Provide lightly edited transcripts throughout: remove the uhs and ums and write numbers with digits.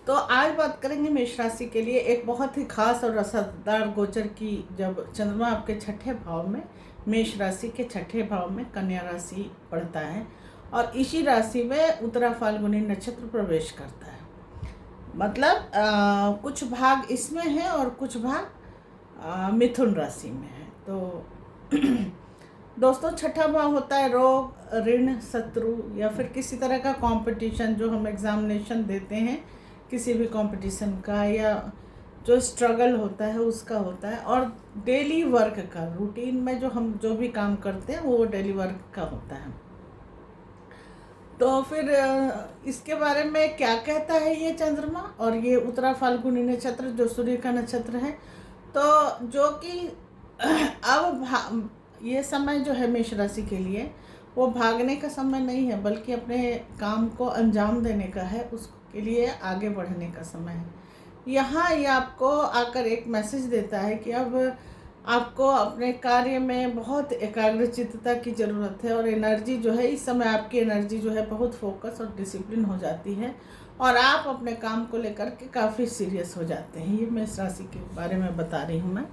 तो आज बात करेंगे मेष राशि के लिए एक बहुत ही खास और रसदार गोचर की। जब चंद्रमा आपके छठे भाव में, मेष राशि के छठे भाव में कन्या राशि पड़ता है और इसी राशि में उत्तरा फाल्गुनी नक्षत्र प्रवेश करता है। मतलब कुछ भाग इसमें है और कुछ भाग मिथुन राशि में है। तो दोस्तों, छठा भाव होता है रोग, ऋण, शत्रु या फिर किसी तरह का कंपटीशन, जो हम एग्जामिनेशन देते हैं किसी भी कंपटीशन का, या जो स्ट्रगल होता है उसका होता है। और डेली वर्क का, रूटीन में हम जो भी काम करते हैं वो डेली वर्क का होता है। तो फिर इसके बारे में क्या कहता है ये चंद्रमा, और ये उत्तरा फाल्गुनी नक्षत्र जो सूर्य का नक्षत्र है, तो जो कि अब ये समय जो है मेष राशि के लिए वो भागने का समय नहीं है, बल्कि अपने काम को अंजाम देने का है, उसके लिए आगे बढ़ने का समय है। यहाँ ये आपको आकर एक मैसेज देता है कि अब आपको अपने कार्य में बहुत एकाग्रचित्तता की ज़रूरत है, और एनर्जी जो है इस समय आपकी एनर्जी जो है बहुत फोकस और डिसिप्लिन हो जाती है, और आप अपने काम को लेकर के काफ़ी सीरियस हो जाते हैं। ये मेष राशि के बारे में बता रही हूँ मैं।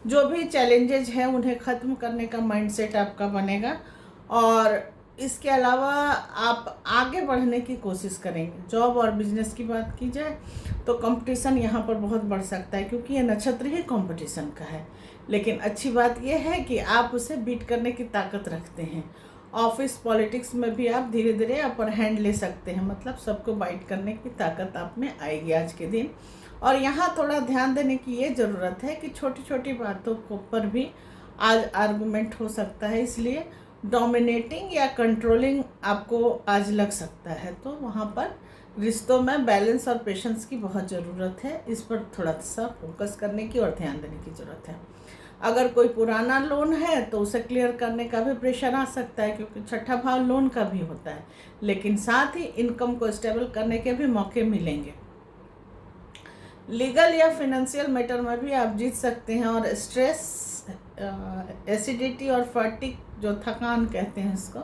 जो भी चैलेंजेज हैं उन्हें ख़त्म करने का माइंडसेट आपका बनेगा, और इसके अलावा आप आगे बढ़ने की कोशिश करेंगे। जॉब और बिजनेस की बात की जाए तो कंपटीशन यहाँ पर बहुत बढ़ सकता है, क्योंकि ये नक्षत्र ही कंपटीशन का है। लेकिन अच्छी बात यह है कि आप उसे बीट करने की ताकत रखते हैं। ऑफिस पॉलिटिक्स में भी आप धीरे धीरे अपर हैंड ले सकते हैं, मतलब सबको बाइट करने की ताकत आप में आएगी आज के दिन। और यहाँ थोड़ा ध्यान देने की ये ज़रूरत है कि छोटी छोटी बातों पर भी आज आर्गूमेंट हो सकता है, इसलिए डोमिनेटिंग या कंट्रोलिंग आपको आज लग सकता है। तो वहाँ पर रिश्तों में बैलेंस और पेशेंस की बहुत ज़रूरत है। इस पर थोड़ा सा फोकस करने की और ध्यान देने की ज़रूरत है। अगर कोई पुराना लोन है तो उसे क्लियर करने का भी प्रेशर आ सकता है, क्योंकि छठा भाव लोन का भी होता है। लेकिन साथ ही इनकम को स्टेबल करने के भी मौके मिलेंगे। लीगल या फिनेंशियल मैटर में भी आप जीत सकते हैं, और स्ट्रेस, एसिडिटी और फैटिग, जो थकान कहते हैं इसको,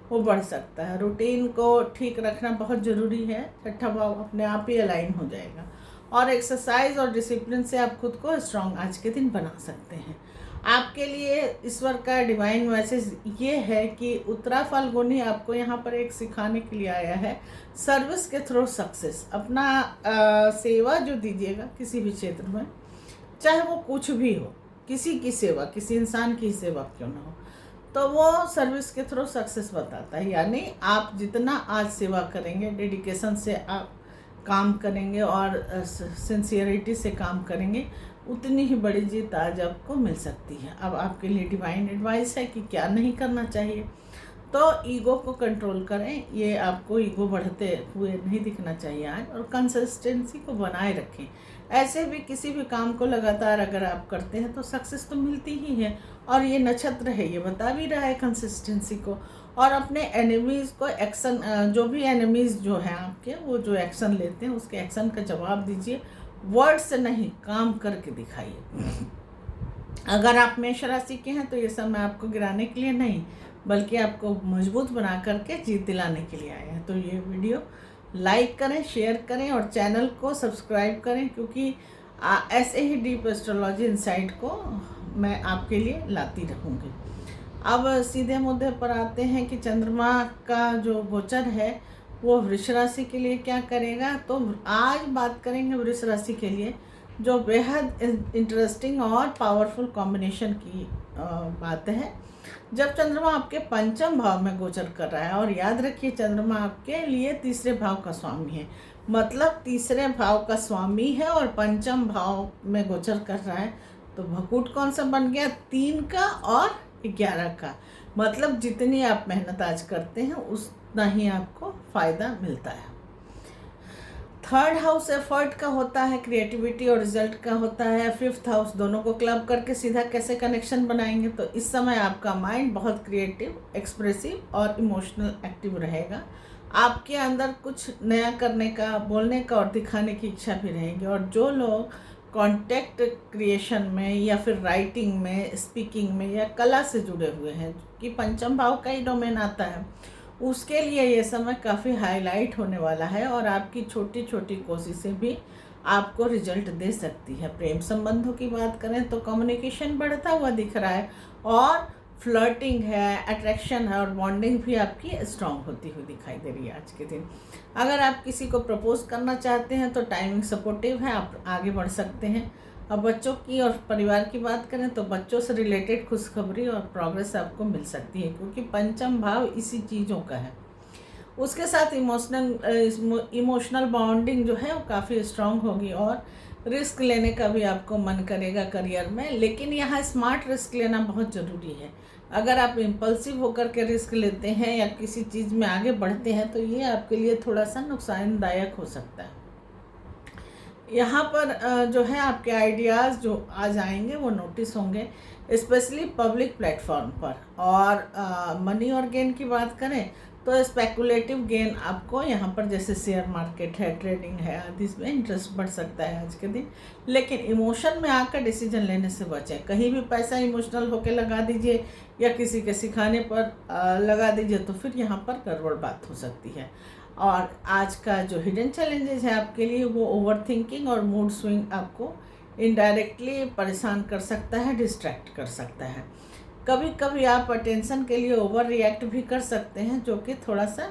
वो बढ़ सकता है। रूटीन को ठीक रखना बहुत ज़रूरी है। छठा भाव अपने आप ही अलाइन हो जाएगा, और एक्सरसाइज और डिसिप्लिन से आप खुद को स्ट्रांग आज के दिन बना सकते हैं। आपके लिए ईश्वर का डिवाइन मैसेज ये है कि उत्तरा फाल्गुनी आपको यहाँ पर एक सिखाने के लिए आया है, सर्विस के थ्रू सक्सेस। अपना सेवा जो दीजिएगा किसी भी क्षेत्र में, चाहे वो कुछ भी हो, किसी की सेवा, किसी इंसान की सेवा क्यों ना हो, तो वो सर्विस के थ्रू सक्सेस बताता है। यानी आप जितना आज सेवा करेंगे, डेडिकेशन से आप काम करेंगे और सिंसियरिटी से काम करेंगे, उतनी ही बड़ी जीत आज आपको मिल सकती है। अब आपके लिए डिवाइन एडवाइस है कि क्या नहीं करना चाहिए। तो ईगो को कंट्रोल करें, ये आपको ईगो बढ़ते हुए नहीं दिखना चाहिए आज, और कंसिस्टेंसी को बनाए रखें। ऐसे भी किसी भी काम को लगातार अगर आप करते हैं तो सक्सेस तो मिलती ही है, और ये नक्षत्र है, ये बता भी रहा है कंसिस्टेंसी को। और अपने एनिमीज़ को एक्शन, जो भी एनिमीज़ जो हैं आपके, वो जो एक्शन लेते हैं उसके एक्शन का जवाब दीजिए। वर्ड से नहीं, काम करके दिखाइए। अगर आप मेष राशि के हैं तो ये समय आपको गिराने के लिए नहीं, बल्कि आपको मजबूत बना करके जीत दिलाने के लिए आया है। तो ये वीडियो लाइक करें, शेयर करें और चैनल को सब्सक्राइब करें, क्योंकि ऐसे ही डीप एस्ट्रोलॉजी इनसाइट को मैं आपके लिए लाती रहूँगी। अब सीधे मुद्दे पर आते हैं कि चंद्रमा का जो गोचर है वो वृष राशि के लिए क्या करेगा। तो आज बात करेंगे वृष राशि के लिए, जो बेहद इंटरेस्टिंग और पावरफुल कॉम्बिनेशन की बात है। जब चंद्रमा आपके पंचम भाव में गोचर कर रहा है, और याद रखिए चंद्रमा आपके लिए तीसरे भाव का स्वामी है, मतलब तीसरे भाव का स्वामी है और पंचम भाव में गोचर कर रहा है, तो भकूट कौन सा बन गया, 3 का और 11 का। मतलब जितनी आप मेहनत आज करते हैं उतना ही आपको फ़ायदा मिलता है। थर्ड हाउस एफर्ट का होता है, क्रिएटिविटी और रिजल्ट का होता है। फिफ्थ हाउस, दोनों को क्लब करके सीधा कैसे कनेक्शन बनाएंगे। तो इस समय आपका माइंड बहुत क्रिएटिव, एक्सप्रेसिव और इमोशनल एक्टिव रहेगा। आपके अंदर कुछ नया करने का, बोलने का और दिखाने की इच्छा भी रहेगी। और जो लोग कॉन्टेक्ट क्रिएशन में या फिर राइटिंग में, स्पीकिंग में या कला से जुड़े हुए हैं, कि पंचम भाव का ही डोमेन आता है, उसके लिए ये समय काफ़ी हाईलाइट होने वाला है और आपकी छोटी छोटी कोशिशें भी आपको रिजल्ट दे सकती है। प्रेम संबंधों की बात करें तो कम्युनिकेशन बढ़ता हुआ दिख रहा है और फ्लर्टिंग है, अट्रैक्शन है और बॉन्डिंग भी आपकी स्ट्रांग होती हुई दिखाई दे रही है आज के दिन। अगर आप किसी को प्रपोज करना चाहते हैं तो टाइमिंग सपोर्टिव है, आप आगे बढ़ सकते हैं। अब बच्चों की और परिवार की बात करें तो बच्चों से रिलेटेड खुशखबरी और प्रोग्रेस आपको मिल सकती है, क्योंकि पंचम भाव इसी चीज़ों का है। उसके साथ इमोशनल बॉन्डिंग जो है वो काफ़ी स्ट्रांग होगी और रिस्क लेने का भी आपको मन करेगा करियर में, लेकिन यहाँ स्मार्ट रिस्क लेना बहुत ज़रूरी है। अगर आप इम्पल्सिव होकर के रिस्क लेते हैं या किसी चीज़ में आगे बढ़ते हैं तो ये आपके लिए थोड़ा सा नुकसानदायक हो सकता है। यहाँ पर जो है आपके आइडियाज़ जो आ जाएंगे वो नोटिस होंगे, स्पेशली पब्लिक प्लेटफॉर्म पर। और मनी और गेन की बात करें तो स्पेकुलेटिव गेन आपको यहाँ पर, जैसे शेयर मार्केट है, ट्रेडिंग है आदि में इंटरेस्ट बढ़ सकता है आज के दिन। लेकिन इमोशन में आकर डिसीजन लेने से बचें। कहीं भी पैसा इमोशनल होकर लगा दीजिए या किसी के सिखाने पर लगा दीजिए तो फिर यहाँ पर गड़बड़ बात हो सकती है। और आज का जो हिडन चैलेंजेस है आपके लिए वो ओवर थिंकिंग और मूड स्विंग आपको इनडायरेक्टली परेशान कर सकता है, डिस्ट्रैक्ट कर सकता है। कभी कभी आप अटेंशन के लिए ओवर रिएक्ट भी कर सकते हैं, जो कि थोड़ा सा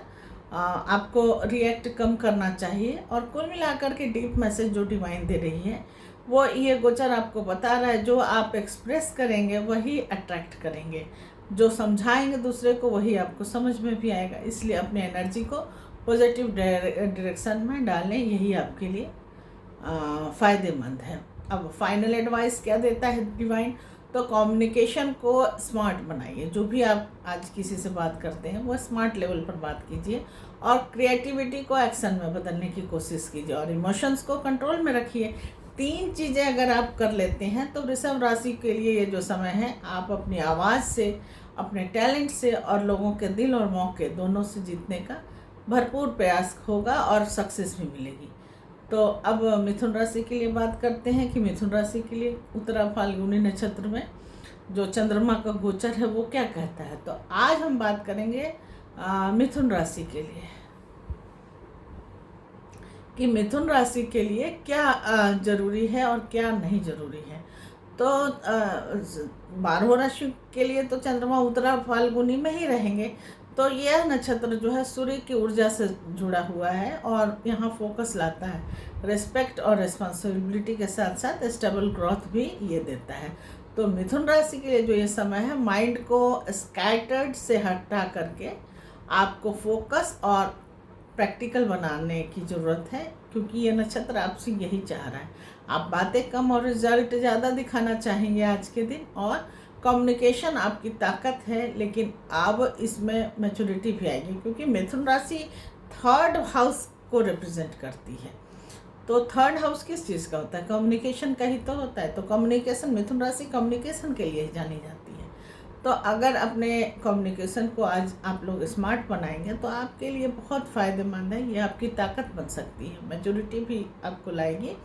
आपको रिएक्ट कम करना चाहिए। और कुल मिलाकर के डीप मैसेज जो डिवाइन दे रही है वो ये गोचर आपको बता रहा है, जो आप एक्सप्रेस करेंगे वही अट्रैक्ट करेंगे, जो समझाएंगे दूसरे को वही आपको समझ में भी आएगा। इसलिए अपने एनर्जी को पॉजिटिव डायरेक्शन में डालें, यही आपके लिए फ़ायदेमंद है। अब फाइनल एडवाइस क्या देता है डिवाइन, तो कम्युनिकेशन को स्मार्ट बनाइए। जो भी आप आज किसी से बात करते हैं वो स्मार्ट लेवल पर बात कीजिए और क्रिएटिविटी को एक्शन में बदलने की कोशिश कीजिए और इमोशंस को कंट्रोल में रखिए। 3 चीज़ें अगर आप कर लेते हैं तो वृषभ राशि के लिए ये जो समय है, आप अपनी आवाज़ से, अपने टैलेंट से और लोगों के दिल और मौके दोनों से जीतने का भरपूर प्रयास होगा और सक्सेस भी मिलेगी। तो अब मिथुन राशि के लिए बात करते हैं कि मिथुन राशि के लिए उत्तरा फाल्गुनी नक्षत्र में जो चंद्रमा का गोचर है वो क्या कहता है। तो आज हम बात करेंगे मिथुन राशि के लिए कि मिथुन राशि के लिए क्या जरूरी है और क्या नहीं जरूरी है। तो 12 राशि के लिए तो चंद्रमा उत्तरा फाल्गुनी में ही रहेंगे। तो यह नक्षत्र जो है सूर्य की ऊर्जा से जुड़ा हुआ है और यहाँ फोकस लाता है, रिस्पेक्ट और रिस्पॉन्सिबिलिटी के साथ साथ स्टेबल ग्रोथ भी ये देता है। तो मिथुन राशि के लिए जो ये समय है, माइंड को स्कैटर्ड से हटा करके आपको फोकस और प्रैक्टिकल बनाने की ज़रूरत है, क्योंकि ये नक्षत्र आपसे यही चाह रहा है। आप बातें कम और रिजल्ट ज़्यादा दिखाना चाहेंगे आज के दिन। और कम्युनिकेशन आपकी ताकत है, लेकिन अब इसमें मैच्योरिटी भी आएगी, क्योंकि मिथुन राशि 3rd हाउस को रिप्रेजेंट करती है। तो 3rd हाउस किस चीज़ का होता है? कम्युनिकेशन का ही तो होता है। तो कम्युनिकेशन, मिथुन राशि कम्युनिकेशन के लिए ही जानी जाती है। तो अगर अपने कम्युनिकेशन को आज आप लोग स्मार्ट बनाएंगे तो आपके लिए बहुत फ़ायदेमंद है, ये आपकी ताकत बन सकती है, मैच्योरिटी भी आपको लाएगी।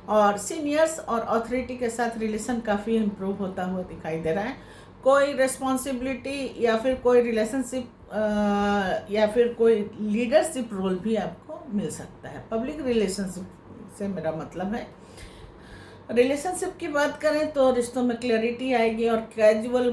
और सीनियर्स और अथॉरिटी के साथ रिलेशन काफ़ी इम्प्रूव होता हुआ दिखाई दे रहा है। कोई रिस्पॉन्सिबिलिटी या फिर कोई रिलेशनशिप या फिर कोई लीडरशिप रोल भी आपको मिल सकता है। पब्लिक रिलेशनशिप से मेरा मतलब है, रिलेशनशिप की बात करें तो रिश्तों में क्लैरिटी आएगी और कैजुअल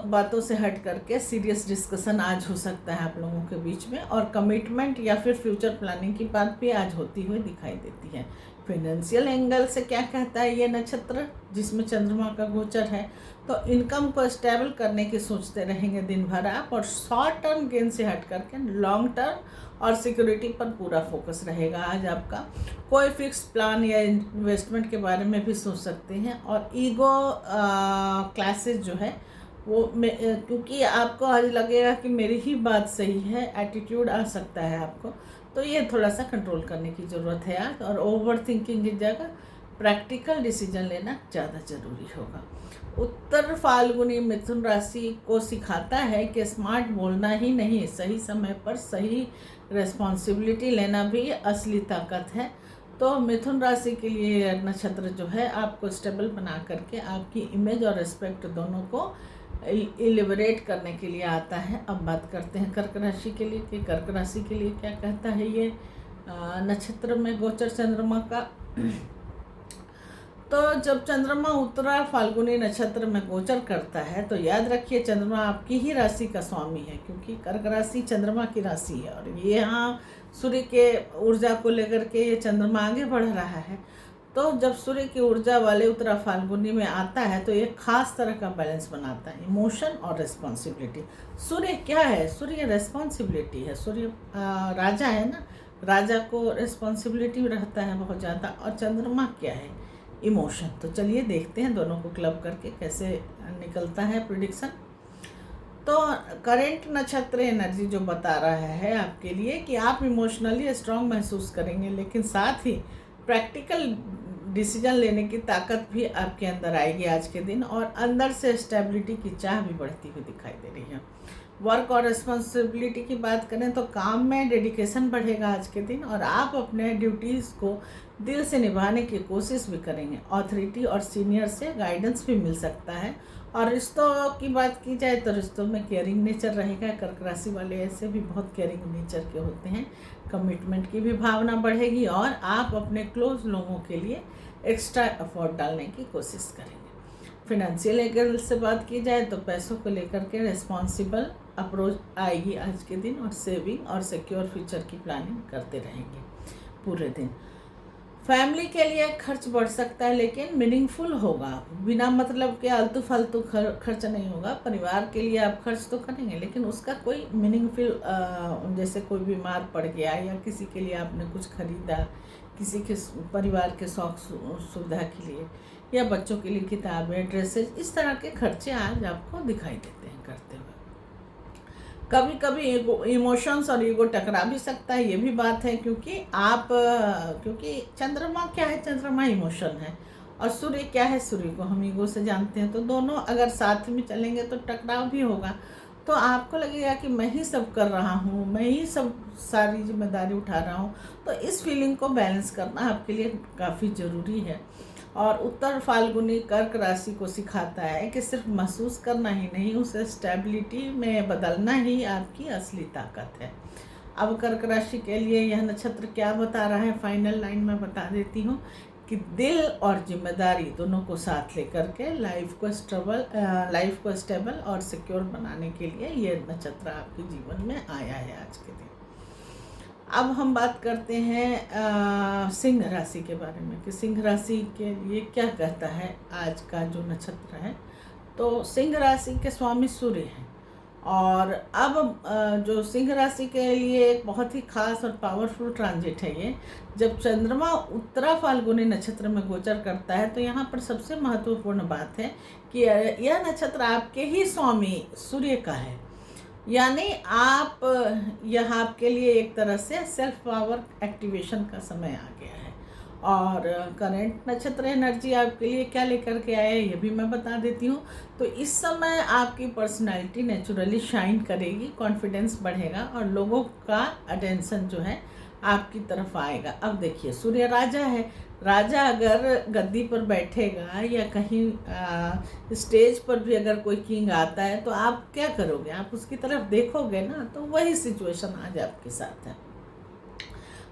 बातों से हट करके सीरियस डिस्कशन आज हो सकता है आप लोगों के बीच में। और कमिटमेंट या फिर फ्यूचर प्लानिंग की बात भी आज होती हुई दिखाई देती है। फाइनेंशियल एंगल से क्या कहता है ये नक्षत्र, जिसमें चंद्रमा का गोचर है, तो इनकम को स्टेबल करने की सोचते रहेंगे दिन भर आप, और शॉर्ट टर्म गेन से हट करके लॉन्ग टर्म और सिक्योरिटी पर पूरा फोकस रहेगा आज आपका। कोई फिक्स प्लान या इन्वेस्टमेंट के बारे में भी सोच सकते हैं। और ईगो क्लासेस जो है वो क्योंकि आपको आज लगेगा कि मेरी ही बात सही है, एटीट्यूड आ सकता है आपको, तो ये थोड़ा सा कंट्रोल करने की ज़रूरत है आज। और ओवर थिंकिंग की जगह प्रैक्टिकल डिसीजन लेना ज़्यादा ज़रूरी होगा। उत्तर फाल्गुनी मिथुन राशि को सिखाता है कि स्मार्ट बोलना ही नहीं, सही समय पर सही रिस्पॉन्सिबिलिटी लेना भी असली ताकत है। तो मिथुन राशि के लिए नक्षत्र जो है आपको स्टेबल बना करके आपकी इमेज और रिस्पेक्ट दोनों को इलिबरेट करने के लिए आता है। अब बात करते हैं कर्क राशि के लिए कि कर्क राशि के लिए क्या कहता है ये नक्षत्र में गोचर चंद्रमा का। तो जब चंद्रमा उत्तरा फाल्गुनी नक्षत्र में गोचर करता है तो याद रखिए चंद्रमा आपकी ही राशि का स्वामी है, क्योंकि कर्क राशि चंद्रमा की राशि है और ये यहाँ सूर्य के ऊर्जा को लेकर के ये चंद्रमा आगे बढ़ रहा है। तो जब सूर्य की ऊर्जा वाले उत्तरा फाल्गुनी में आता है तो एक खास तरह का बैलेंस बनाता है, इमोशन और रिस्पॉन्सिबिलिटी। सूर्य क्या है? सूर्य रिस्पॉन्सिबिलिटी है। सूर्य राजा है ना, राजा को रिस्पॉन्सिबिलिटी रहता है बहुत ज़्यादा। और चंद्रमा क्या है? इमोशन। तो चलिए देखते हैं दोनों को क्लब करके कैसे निकलता है प्रिडिक्शन। तो करेंट नक्षत्र एनर्जी जो बता रहा है आपके लिए कि आप इमोशनली स्ट्रांग महसूस करेंगे, लेकिन साथ ही प्रैक्टिकल डिसीजन लेने की ताकत भी आपके अंदर आएगी आज के दिन, और अंदर से स्टेबिलिटी की चाह भी बढ़ती हुई दिखाई दे रही है। वर्क और रिस्पॉन्सिबिलिटी की बात करें तो काम में डेडिकेशन बढ़ेगा आज के दिन, और आप अपने ड्यूटीज़ को दिल से निभाने की कोशिश भी करेंगे। अथॉरिटी और सीनियर से गाइडेंस भी मिल सकता है। और रिश्तों की बात की जाए तो रिश्तों में केयरिंग नेचर रहेगा। कर्क राशि वाले ऐसे भी बहुत केयरिंग नेचर के होते हैं। कमिटमेंट की भी भावना बढ़ेगी और आप अपने क्लोज लोगों के लिए एक्स्ट्रा एफर्ट डालने की कोशिश करेंगे। फिनेंशियल एंगल से बात की जाए तो पैसों को लेकर के रिस्पॉन्सिबल अप्रोच आएगी आज के दिन, और सेविंग और सिक्योर फ्यूचर की प्लानिंग करते रहेंगे पूरे दिन। फैमिली के लिए खर्च बढ़ सकता है लेकिन मीनिंगफुल होगा, बिना मतलब के आलतू फालतू खर्च नहीं होगा। परिवार के लिए आप खर्च तो करेंगे लेकिन उसका कोई मीनिंगफुल, जैसे कोई बीमार पड़ गया या किसी के लिए आपने कुछ खरीदा, किसी के परिवार के शौक सुविधा के लिए, या बच्चों के लिए किताबें, ड्रेसेस, इस तरह के खर्चे आज आपको दिखाई देते हैं करते हुए। कभी कभी इमोशंस और ईगो टकरा भी सकता है, ये भी बात है, क्योंकि चंद्रमा क्या है? चंद्रमा इमोशन है, और सूर्य क्या है? सूर्य को हम ईगो से जानते हैं। तो दोनों अगर साथ में चलेंगे तो टकराव भी होगा। तो आपको लगेगा कि मैं ही सब कर रहा हूँ, मैं ही सब सारी जिम्मेदारी उठा रहा हूँ। तो इस फीलिंग को बैलेंस करना आपके लिए काफ़ी ज़रूरी है। और उत्तर फाल्गुनी कर्क राशि को सिखाता है कि सिर्फ महसूस करना ही नहीं, उसे स्टेबिलिटी में बदलना ही आपकी असली ताकत है। अब कर्क राशि के लिए यह नक्षत्र क्या बता रहा है, फाइनल लाइन में बता देती हूँ कि दिल और जिम्मेदारी दोनों को साथ लेकर के लाइफ को स्टेबल और सिक्योर बनाने के लिए ये नक्षत्र आपके जीवन में आया है आज के दिन। अब हम बात करते हैं सिंह राशि के बारे में कि सिंह राशि के लिए क्या कहता है आज का जो नक्षत्र है। तो सिंह राशि के स्वामी सूर्य हैं, और अब जो सिंह राशि के लिए एक बहुत ही खास और पावरफुल ट्रांजिट है ये। जब चंद्रमा उत्तरा फाल्गुनी नक्षत्र में गोचर करता है तो यहाँ पर सबसे महत्वपूर्ण बात है कि यह नक्षत्र आपके ही स्वामी सूर्य का है, यानी यह आपके लिए एक तरह से सेल्फ पावर एक्टिवेशन का समय आ गया है। और करेंट नक्षत्र एनर्जी आपके लिए क्या लेकर के आया है ये भी मैं बता देती हूँ। तो इस समय आपकी पर्सनालिटी नेचुरली शाइन करेगी, कॉन्फिडेंस बढ़ेगा और लोगों का अटेंशन जो है आपकी तरफ आएगा। अब देखिए सूर्य राजा है, राजा अगर गद्दी पर बैठेगा या कहीं स्टेज पर भी अगर कोई किंग आता है तो आप क्या करोगे? आप उसकी तरफ देखोगे ना। तो वही सिचुएशन आज आपके साथ है।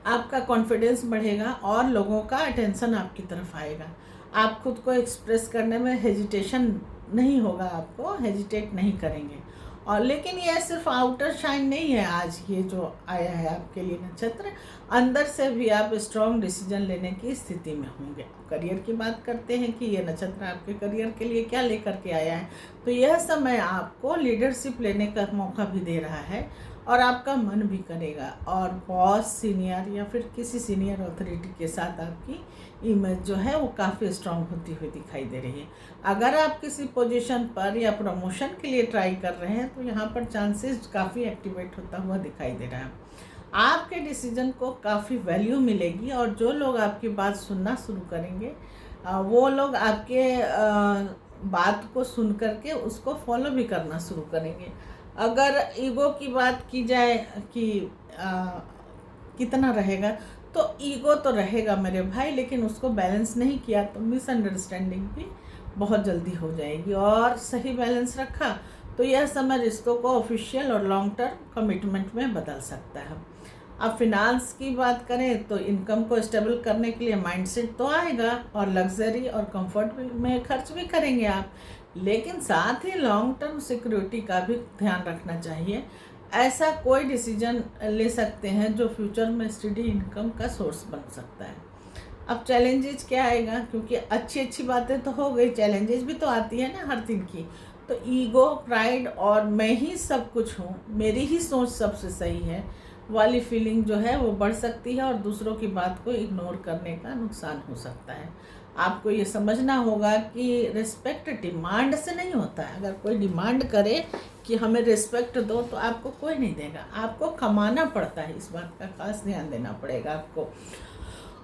आपका कॉन्फिडेंस बढ़ेगा और लोगों का अटेंशन आपकी तरफ आएगा। आप खुद को एक्सप्रेस करने में हेजिटेशन नहीं होगा, आपको हेजिटेट नहीं करेंगे। और लेकिन यह सिर्फ आउटर शाइन नहीं है, आज ये जो आया है आपके लिए नक्षत्र, अंदर से भी आप स्ट्रॉन्ग डिसीजन लेने की स्थिति में होंगे। करियर की बात करते हैं कि ये नक्षत्र आपके करियर के लिए क्या लेकर के आया है। तो यह समय आपको लीडरशिप लेने का मौका भी दे रहा है और आपका मन भी करेगा, और बॉस, सीनियर या फिर किसी सीनियर अथॉरिटी के साथ आपकी इमेज जो है वो काफ़ी स्ट्रांग होती हुई दिखाई दे रही है। अगर आप किसी पोजीशन पर या प्रमोशन के लिए ट्राई कर रहे हैं तो यहाँ पर चांसेस काफ़ी एक्टिवेट होता हुआ दिखाई दे रहा है। आपके डिसीजन को काफ़ी वैल्यू मिलेगी और जो लोग आपकी बात सुनना शुरू करेंगे वो लोग आपके बात को सुन करके उसको फॉलो भी करना शुरू करेंगे। अगर ईगो की बात की जाए कि कितना रहेगा, तो ईगो तो रहेगा मेरे भाई, लेकिन उसको बैलेंस नहीं किया तो मिसअंडरस्टैंडिंग भी बहुत जल्दी हो जाएगी। और सही बैलेंस रखा तो यह समय रिश्तों को ऑफिशियल और लॉन्ग टर्म कमिटमेंट में बदल सकता है। अब फिनांस की बात करें तो इनकम को स्टेबल करने के लिए माइंडसेट तो आएगा और लग्जरी और कंफर्ट में खर्च भी करेंगे आप, लेकिन साथ ही लॉन्ग टर्म सिक्योरिटी का भी ध्यान रखना चाहिए। ऐसा कोई डिसीजन ले सकते हैं जो फ्यूचर में स्टडी इनकम का सोर्स बन सकता है। अब चैलेंजेस क्या आएगा, क्योंकि अच्छी बातें तो हो गई, चैलेंजेस भी तो आती है ना हर दिन की। तो ईगो, प्राइड और मैं ही सब कुछ हूँ, मेरी ही सोच सबसे सही है वाली फीलिंग जो है वो बढ़ सकती है और दूसरों की बात को इग्नोर करने का नुकसान हो सकता है। आपको ये समझना होगा कि रिस्पेक्ट डिमांड से नहीं होता है। अगर कोई डिमांड करे कि हमें रिस्पेक्ट दो तो आपको कोई नहीं देगा, आपको कमाना पड़ता है। इस बात का खास ध्यान देना पड़ेगा आपको।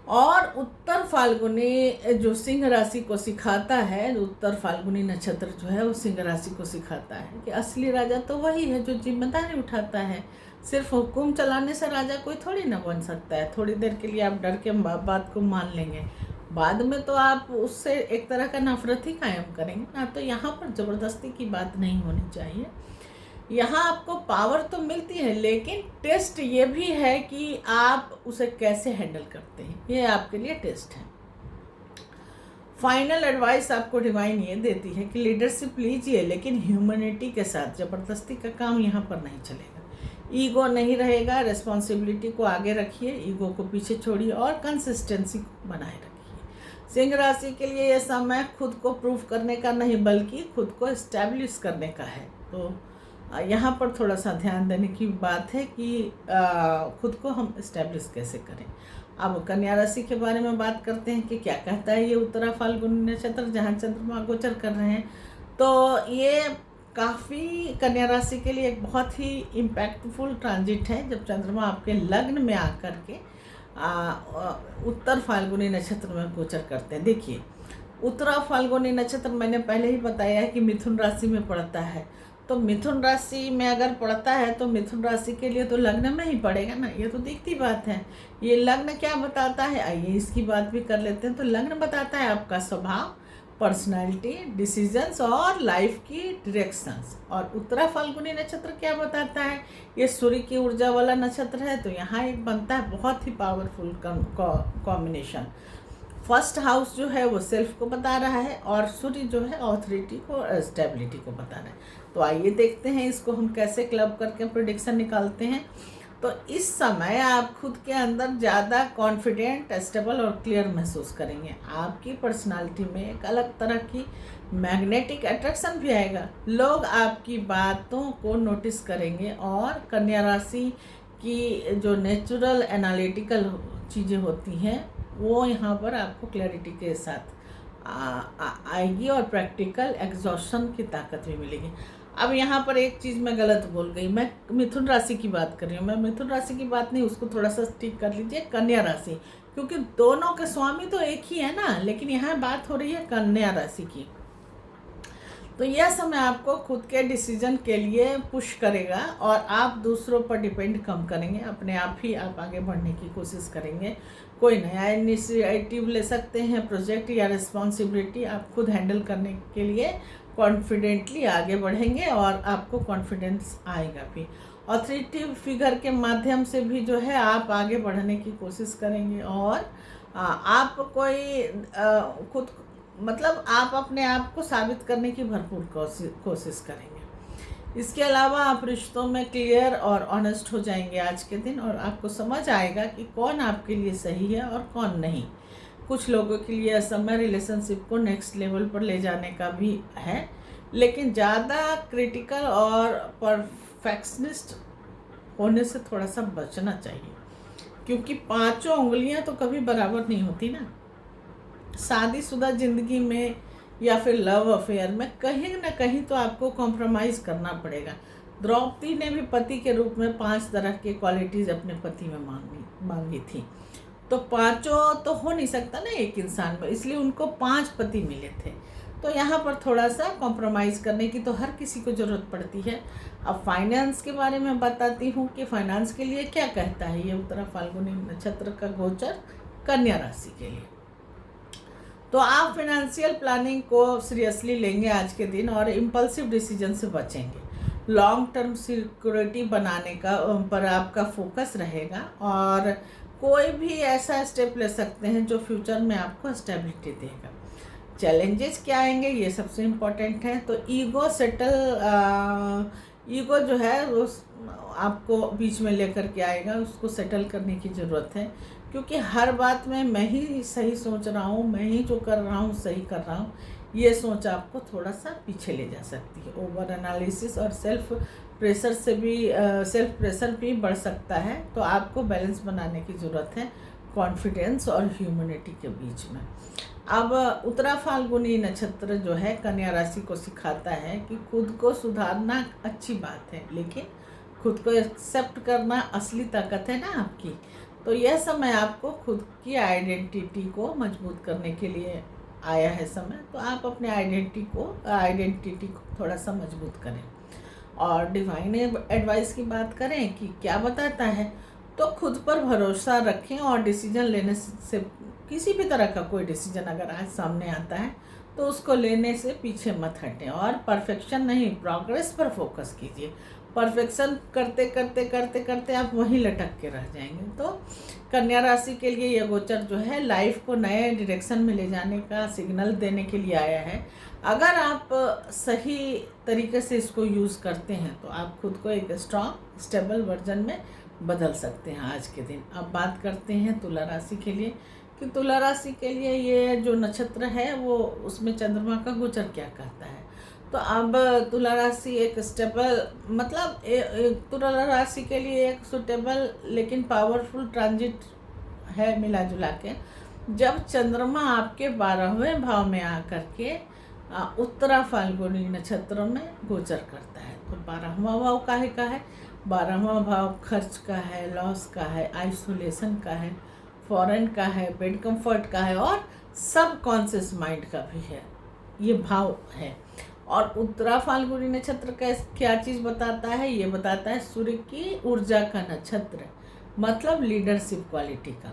और उत्तर फाल्गुनी जो सिंह राशि को सिखाता है, उत्तर फाल्गुनी नक्षत्र जो है वो सिंह राशि को सिखाता है कि असली राजा तो वही है जो जिम्मेदारी उठाता है। सिर्फ हुक्म चलाने से राजा कोई थोड़ी ना बन सकता है। थोड़ी देर के लिए आप डर के बात को मान लेंगे, बाद में तो आप उससे एक तरह का नफरत ही कायम करेंगे ना। तो यहाँ पर ज़बरदस्ती की बात नहीं होनी चाहिए। यहाँ आपको पावर तो मिलती है, लेकिन टेस्ट ये भी है कि आप उसे कैसे हैंडल करते हैं, ये आपके लिए टेस्ट है। फाइनल एडवाइस आपको डिवाइन ये देती है कि लीडरशिप लीजिए, लेकिन ह्यूमैनिटी के साथ। ज़बरदस्ती का काम यहाँ पर नहीं चलेगा। ईगो नहीं रहेगा, रिस्पॉन्सिबिलिटी को आगे रखिए, ईगो को पीछे छोड़िए और कंसिस्टेंसी को बनाए रखिए। सिंह राशि के लिए यह समय खुद को प्रूव करने का नहीं बल्कि खुद को इस्टेब्लिश करने का है। तो यहाँ पर थोड़ा सा ध्यान देने की बात है कि खुद को हम इस्टेब्लिश कैसे करें। अब कन्या राशि के बारे में बात करते हैं कि क्या कहता है ये उत्तरा फाल्गुनी नक्षत्र, जहाँ चंद्रमा गोचर कर रहे हैं। तो ये काफ़ी कन्या राशि के लिए एक बहुत ही इम्पैक्टफुल ट्रांजिट है, जब चंद्रमा आपके लग्न में आकर के उत्तर फाल्गुनी नक्षत्र में गोचर करते हैं। देखिए, उत्तरा फाल्गुनी नक्षत्र मैंने पहले ही बताया है कि मिथुन राशि में पड़ता है। तो मिथुन राशि में अगर पड़ता है तो मिथुन राशि के लिए तो लग्न में ही पड़ेगा ना, ये तो दिखती बात है। ये लग्न क्या बताता है, आइए इसकी बात भी कर लेते हैं। तो लग्न बताता है आपका स्वभाव, पर्सनालिटी, डिसीजंस और लाइफ की डायरेक्शंस। और उत्तरा फाल्गुनी नक्षत्र क्या बताता है, ये सूर्य की ऊर्जा वाला नक्षत्र है। तो यहाँ एक बनता है बहुत ही पावरफुल कॉम्बिनेशन। फर्स्ट हाउस जो है वो सेल्फ को बता रहा है और सूर्य जो है ऑथोरिटी को और स्टेबिलिटी को बता रहा है। तो आइए देखते हैं इसको हम कैसे क्लब करके प्रेडिक्शन निकालते हैं। तो इस समय आप खुद के अंदर ज़्यादा कॉन्फिडेंट, स्टेबल और क्लियर महसूस करेंगे। आपकी पर्सनालिटी में एक अलग तरह की मैग्नेटिक अट्रैक्शन भी आएगा। लोग आपकी बातों को नोटिस करेंगे और कन्या राशि की जो नेचुरल एनालिटिकल चीज़ें होती हैं वो यहाँ पर आपको क्लैरिटी के साथ आएगी और प्रैक्टिकल एग्जॉशन की ताकत भी मिलेगी। अब यहाँ पर एक चीज़ मैं गलत बोल गई, मैं मिथुन राशि की बात कर रही हूँ। मैं मिथुन राशि की बात नहीं, उसको थोड़ा सा ठीक कर लीजिए, कन्या राशि, क्योंकि दोनों के स्वामी तो एक ही है ना। लेकिन यहाँ बात हो रही है कन्या राशि की। तो यह समय आपको खुद के डिसीजन के लिए पुश करेगा और आप दूसरों पर डिपेंड कम करेंगे। अपने आप ही आप आगे बढ़ने की कोशिश करेंगे। कोई नया इनिशिएटिव ले सकते हैं, प्रोजेक्ट या रिस्पॉन्सिबिलिटी आप खुद हैंडल करने के लिए कॉन्फिडेंटली आगे बढ़ेंगे और आपको कॉन्फिडेंस आएगा भी। ऑथोरिटी फिगर के माध्यम से भी जो है आप आगे बढ़ने की कोशिश करेंगे और आप कोई खुद मतलब आप अपने आप को साबित करने की भरपूर कोशिश करेंगे। इसके अलावा आप रिश्तों में क्लियर और ऑनेस्ट हो जाएंगे आज के दिन और आपको समझ आएगा कि कौन आपके लिए सही है और कौन नहीं। कुछ लोगों के लिए समय रिलेशनशिप को नेक्स्ट लेवल पर ले जाने का भी है, लेकिन ज़्यादा क्रिटिकल और परफेक्शनिस्ट होने से थोड़ा सा बचना चाहिए, क्योंकि पांचों उंगलियां तो कभी बराबर नहीं होती ना। शादीशुदा ज़िंदगी में या फिर लव अफेयर में कहीं ना कहीं तो आपको कॉम्प्रोमाइज़ करना पड़ेगा। द्रौपदी ने भी पति के रूप में 5 तरह की क्वालिटीज़ अपने पति में मांगी थी। तो पांचों तो हो नहीं सकता ना एक इंसान में, इसलिए उनको 5 पति मिले थे। तो यहाँ पर थोड़ा सा कॉम्प्रोमाइज़ करने की तो हर किसी को ज़रूरत पड़ती है। अब फाइनेंस के बारे में बताती हूँ कि फाइनेंस के लिए क्या कहता है ये उत्तरा फाल्गुनी नक्षत्र का गोचर कन्या राशि के लिए। तो आप फिनेंशियल प्लानिंग को सीरियसली लेंगे आज के दिन और इम्पल्सिव डिसीजन से बचेंगे। लॉन्ग टर्म सिक्योरिटी बनाने का पर आपका फोकस रहेगा और कोई भी ऐसा स्टेप ले सकते हैं जो फ्यूचर में आपको स्टेबिलिटी देगा। चैलेंजेस क्या आएंगे ये सबसे इम्पोर्टेंट है। तो ईगो जो है उस आपको बीच में लेकर के आएगा, उसको सेटल करने की ज़रूरत है, क्योंकि हर बात में मैं ही सही सोच रहा हूँ, मैं ही जो कर रहा हूँ सही कर रहा हूँ, ये सोच आपको थोड़ा सा पीछे ले जा सकती है। ओवर एनालिसिस और सेल्फ प्रेशर भी बढ़ सकता है, तो आपको बैलेंस बनाने की ज़रूरत है कॉन्फिडेंस और ह्यूमैनिटी के बीच में। अब उत्तरा फाल्गुनी नक्षत्र जो है कन्या राशि को सिखाता है कि खुद को सुधारना अच्छी बात है, लेकिन खुद को एक्सेप्ट करना असली ताकत है ना आपकी। तो यह समय आपको खुद की आइडेंटिटी को मजबूत करने के लिए आया है समय। तो आप अपने आइडेंटिटी को थोड़ा सा मजबूत करें। और डिवाइन एडवाइस की बात करें कि क्या बताता है, तो खुद पर भरोसा रखें और डिसीजन लेने से किसी भी तरह का कोई डिसीजन अगर आज सामने आता है तो उसको लेने से पीछे मत हटें। और परफेक्शन नहीं, प्रोग्रेस पर फोकस कीजिए। परफेक्शन करते करते करते करते आप वहीं लटक के रह जाएंगे। तो कन्या राशि के लिए यह गोचर जो है लाइफ को नए डायरेक्शन में ले जाने का सिग्नल देने के लिए आया है। अगर आप सही तरीके से इसको यूज़ करते हैं तो आप खुद को एक स्ट्रॉन्ग स्टेबल वर्जन में बदल सकते हैं आज के दिन। अब बात करते हैं तुला राशि के लिए कि तुला राशि के लिए ये जो नक्षत्र है वो उसमें चंद्रमा का गोचर क्या कहता है। तो अब तुला राशि एक स्टेबल मतलब तुला राशि के लिए एक सुटेबल लेकिन पावरफुल ट्रांजिट है मिला जुला के। जब चंद्रमा आपके 12वें भाव में आकर के उत्तरा फाल्गुनी नक्षत्र में गोचर करता है। तो 12वां भाव काहे का है? 12वां भाव खर्च का है, लॉस का है, आइसोलेशन का है, फॉरेन का है, बेड कंफर्ट का है और सब कॉन्शियस माइंड का भी है, ये भाव है। और उत्तरा फाल्गुनी नक्षत्र का क्या चीज़ बताता है? ये बताता है सूर्य की ऊर्जा का नक्षत्र, मतलब लीडरशिप क्वालिटी का।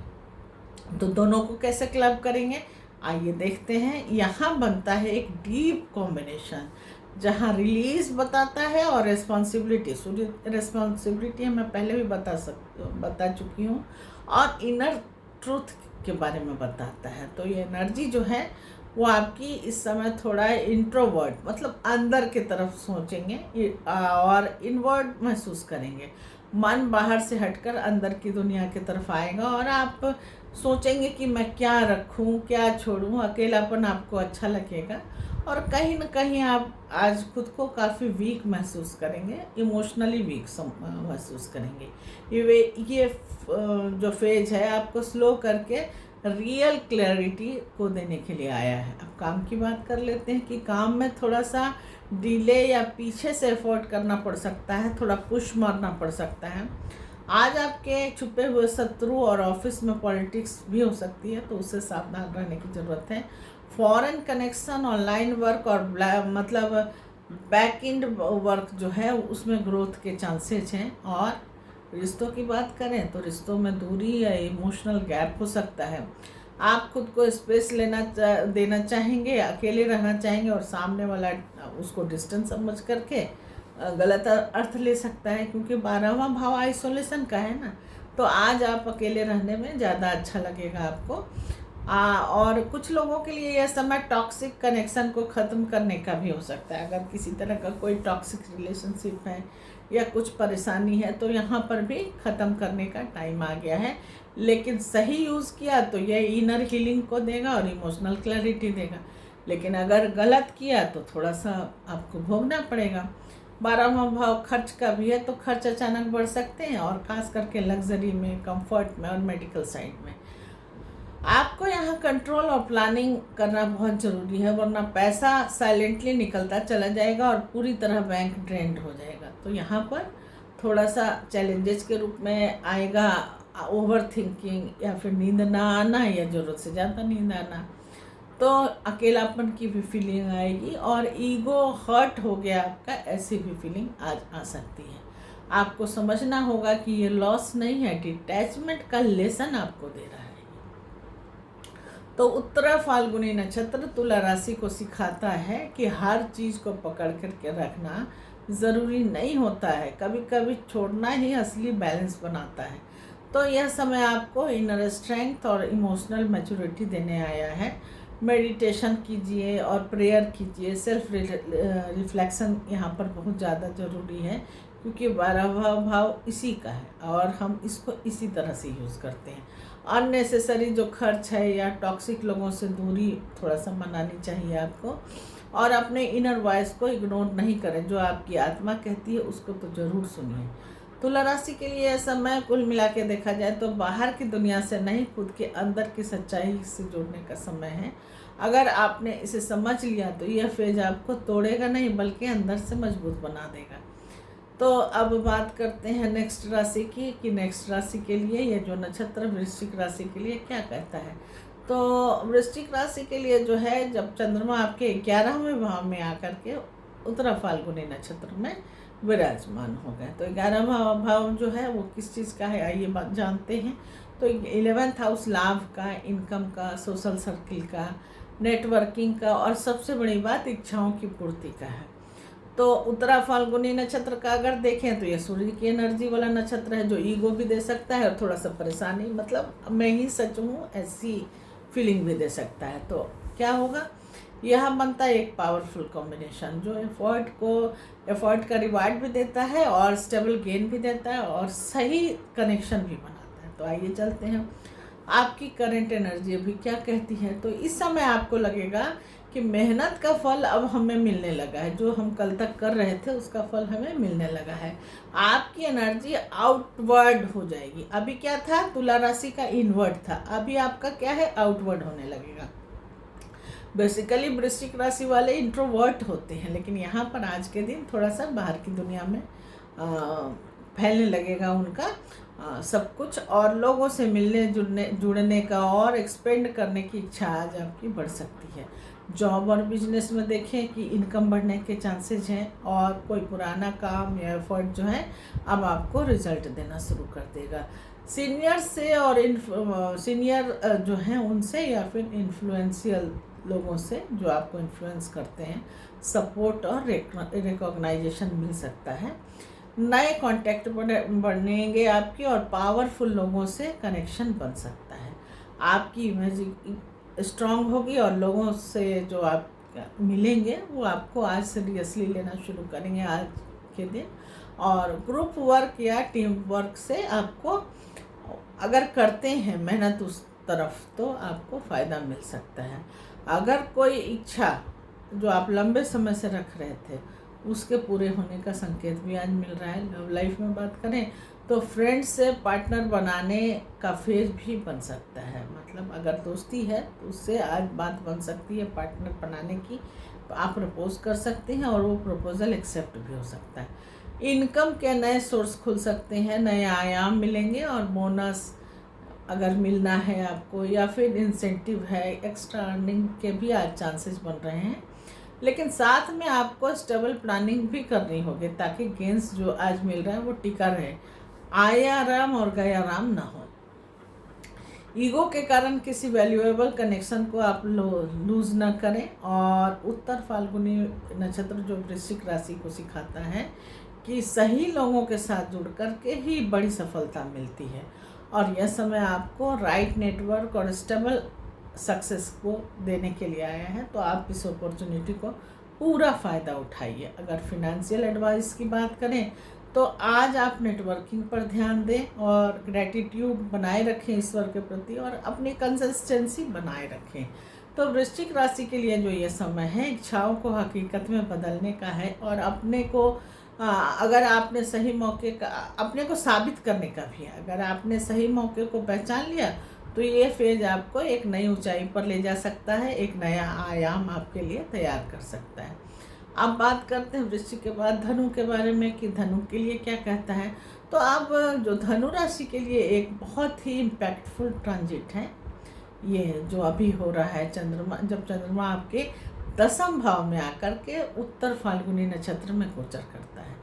तो दोनों को कैसे क्लब करेंगे आइए देखते हैं। यहाँ बनता है एक डीप कॉम्बिनेशन जहाँ रिलीज बताता है और रिस्पॉन्सिबिलिटी। सूर्य रिस्पॉन्सिबिलिटी मैं पहले भी बता चुकी हूँ, और इनर ट्रूथ के बारे में बताता है। तो ये एनर्जी जो है वो आपकी इस समय थोड़ा इंट्रोवर्ट मतलब अंदर की तरफ सोचेंगे और इनवर्ड महसूस करेंगे। मन बाहर से हटकर अंदर की दुनिया की तरफ आएगा और आप सोचेंगे कि मैं क्या रखूं, क्या छोड़ूं। अकेलापन आपको अच्छा लगेगा और कहीं ना कहीं आप आज खुद को काफ़ी वीक महसूस करेंगे, इमोशनली वीक महसूस करेंगे। ये जो फेज है आपको स्लो करके रियल क्लैरिटी को देने के लिए आया है। अब काम की बात कर लेते हैं कि काम में थोड़ा सा डिले या पीछे से एफर्ट करना पड़ सकता है, थोड़ा पुश मारना पड़ सकता है। आज आपके छुपे हुए शत्रु और ऑफिस में पॉलिटिक्स भी हो सकती है, तो उससे सावधान रहने की ज़रूरत है। फॉरेन कनेक्शन, ऑनलाइन वर्क और मतलब बैक एंड वर्क जो है उसमें ग्रोथ के चांसेस हैं। और रिश्तों की बात करें तो रिश्तों में दूरी या इमोशनल गैप हो सकता है। आप खुद को स्पेस देना चाहेंगे, अकेले रहना चाहेंगे और सामने वाला उसको डिस्टेंस समझ करके गलत अर्थ ले सकता है, क्योंकि 12वां भाव आइसोलेशन का है ना। तो आज आप अकेले रहने में ज़्यादा अच्छा लगेगा आपको। और कुछ लोगों के लिए यह समय टॉक्सिक कनेक्शन को ख़त्म करने का भी हो सकता है। अगर किसी तरह का कोई टॉक्सिक रिलेशनशिप है या कुछ परेशानी है तो यहाँ पर भी ख़त्म करने का टाइम आ गया है। लेकिन सही यूज़ किया तो यह इनर हीलिंग को देगा और इमोशनल क्लैरिटी देगा, लेकिन अगर गलत किया तो थोड़ा सा आपको भोगना पड़ेगा। 12वां भाव खर्च का भी है, तो खर्च अचानक बढ़ सकते हैं और ख़ास करके लग्जरी में, कंफर्ट में और मेडिकल साइड में। आपको यहाँ कंट्रोल और प्लानिंग करना बहुत ज़रूरी है, वरना पैसा साइलेंटली निकलता चला जाएगा और पूरी तरह बैंक ड्रेन्ड हो जाएगा। तो यहाँ पर थोड़ा सा चैलेंजेस के रूप में आएगा ओवर थिंकिंग या फिर नींद ना आना या ज़रूरत से ज़्यादा नींद आना। तो अकेलापन की भी फीलिंग आएगी और ईगो हर्ट हो गया आपका, ऐसी भी फीलिंग आज आ सकती है। आपको समझना होगा कि ये लॉस नहीं है, डिटैचमेंट का लेसन आपको दे रहा है। तो उत्तरा फाल्गुनी नक्षत्र तुला राशि को सिखाता है कि हर चीज़ को पकड़ करके रखना ज़रूरी नहीं होता है, कभी कभी छोड़ना ही असली बैलेंस बनाता है। तो यह समय आपको इनर स्ट्रेंथ और इमोशनल मैच्योरिटी देने आया है। मेडिटेशन कीजिए और प्रेयर कीजिए, सेल्फ रिफ्लेक्शन यहाँ पर बहुत ज़्यादा ज़रूरी है, क्योंकि 12वां भाव इसी का है और हम इसको इसी तरह से यूज़ करते हैं। अननेसेसरी जो खर्च है या टॉक्सिक लोगों से दूरी थोड़ा सा मनानी चाहिए आपको, और अपने इनर वॉइस को इग्नोर नहीं करें। जो आपकी आत्मा कहती है उसको तो ज़रूर सुनिए। तुला राशि के लिए यह समय कुल मिला के देखा जाए तो बाहर की दुनिया से नहीं, खुद के अंदर की सच्चाई से जुड़ने का समय है। अगर आपने इसे समझ लिया तो यह फेज आपको तोड़ेगा नहीं, बल्कि अंदर से मजबूत बना देगा। तो अब बात करते हैं नेक्स्ट राशि की, कि नेक्स्ट राशि के लिए यह जो नक्षत्र वृश्चिक राशि के लिए क्या कहता है। तो वृश्चिक राशि के लिए जो है, जब चंद्रमा आपके 11वें भाव में आकर के उत्तरा फाल्गुनी नक्षत्र में विराजमान हो गए, तो 11वां भाव जो है वो किस चीज़ का है, आइए बात जानते हैं। तो 11th हाउस लाभ का, इनकम का, सोशल सर्किल का, नेटवर्किंग का, और सबसे बड़ी बात इच्छाओं की पूर्ति का है। तो उत्तरा फाल्गुनी नक्षत्र का अगर देखें तो ये सूर्य की एनर्जी वाला नक्षत्र है, जो ईगो भी दे सकता है और थोड़ा सा परेशानी, मतलब मैं ही सच हूँ ऐसी फीलिंग भी दे सकता है। तो क्या होगा, यह बनता है एक पावरफुल कॉम्बिनेशन, जो एफर्ट का रिवार्ड भी देता है और स्टेबल गेन भी देता है और सही कनेक्शन भी बनाता है। तो आइए चलते हैं, आपकी करंट एनर्जी अभी क्या कहती है। तो इस समय आपको लगेगा कि मेहनत का फल अब हमें मिलने लगा है, जो हम कल तक कर रहे थे उसका फल हमें मिलने लगा है। आपकी एनर्जी आउटवर्ड हो जाएगी। अभी क्या था, तुला राशि का इनवर्ड था, अभी आपका क्या है, आउटवर्ड होने लगेगा। बेसिकली वृश्चिक राशि वाले इंट्रोवर्ट होते हैं, लेकिन यहाँ पर आज के दिन थोड़ा सा बाहर की दुनिया में फैलने लगेगा उनका सब कुछ, और लोगों से मिलने जुड़ने का और एक्सपेंड करने की इच्छा आज आपकी बढ़ सकती है। जॉब और बिजनेस में देखें कि इनकम बढ़ने के चांसेस हैं, और कोई पुराना काम या एफर्ट जो है अब आपको रिजल्ट देना शुरू कर देगा। सीनियर से और सीनियर जो हैं उनसे, या फिर इन्फ्लुएंशियल लोगों से जो आपको इन्फ्लुएंस करते हैं, सपोर्ट और रिकॉग्नाइजेशन मिल सकता है। नए कांटेक्ट बनेंगे आपकी, और पावरफुल लोगों से कनेक्शन बन सकता है। आपकी इमेज स्ट्रांग होगी और लोगों से जो आप मिलेंगे वो आपको आज सीरियसली लेना शुरू करेंगे आज के दिन। और ग्रुप वर्क या टीम वर्क से आपको, अगर करते हैं मेहनत उस तरफ, तो आपको फ़ायदा मिल सकता है। अगर कोई इच्छा जो आप लंबे समय से रख रहे थे उसके पूरे होने का संकेत भी आज मिल रहा है। लव लाइफ में बात करें तो फ्रेंड्स से पार्टनर बनाने का फेज भी बन सकता है, मतलब अगर दोस्ती है तो उससे आज बात बन सकती है पार्टनर बनाने की। आप प्रपोज कर सकते हैं और वो प्रपोजल एक्सेप्ट भी हो सकता है। इनकम के नए सोर्स खुल सकते हैं, नए आयाम मिलेंगे, और बोनस अगर मिलना है आपको, या फिर इंसेंटिव है, एक्स्ट्रा अर्निंग के भी आज चांसेस बन रहे हैं। लेकिन साथ में आपको स्टेबल प्लानिंग भी करनी होगी, ताकि गेंस जो आज मिल रहा है वो टिका रहे, आया राम और गया राम ना हो। ईगो के कारण किसी वैल्यूएबल कनेक्शन को आप लूज ना करें। और उत्तर फाल्गुनी नक्षत्र जो वृश्चिक राशि को सिखाता है कि सही लोगों के साथ जुड़ करके ही बड़ी सफलता मिलती है, और यह समय आपको राइट नेटवर्क और स्टेबल सक्सेस को देने के लिए आया है। तो आप इस अपॉर्चुनिटी को पूरा फ़ायदा उठाइए। अगर फिनेंशियल एडवाइस की बात करें तो आज आप नेटवर्किंग पर ध्यान दें और ग्रैटिट्यूड बनाए रखें ईश्वर के प्रति, और अपनी कंसिस्टेंसी बनाए रखें। तो वृश्चिक राशि के लिए जो ये समय है, इच्छाओं को हकीकत में बदलने का है, और अपने को अगर आपने सही मौके का, अपने को साबित करने का भी है। अगर आपने सही मौके को पहचान लिया तो ये फेज आपको एक नई ऊंचाई पर ले जा सकता है, एक नया आयाम आपके लिए तैयार कर सकता है। अब बात करते हैं वृश्चिक के बाद धनु के बारे में, कि धनु के लिए क्या कहता है। तो अब जो धनु राशि के लिए एक बहुत ही इम्पैक्टफुल ट्रांजिट है ये जो अभी हो रहा है। जब चंद्रमा आपके 10म भाव में आकर के उत्तर फाल्गुनी नक्षत्र में गोचर करता है।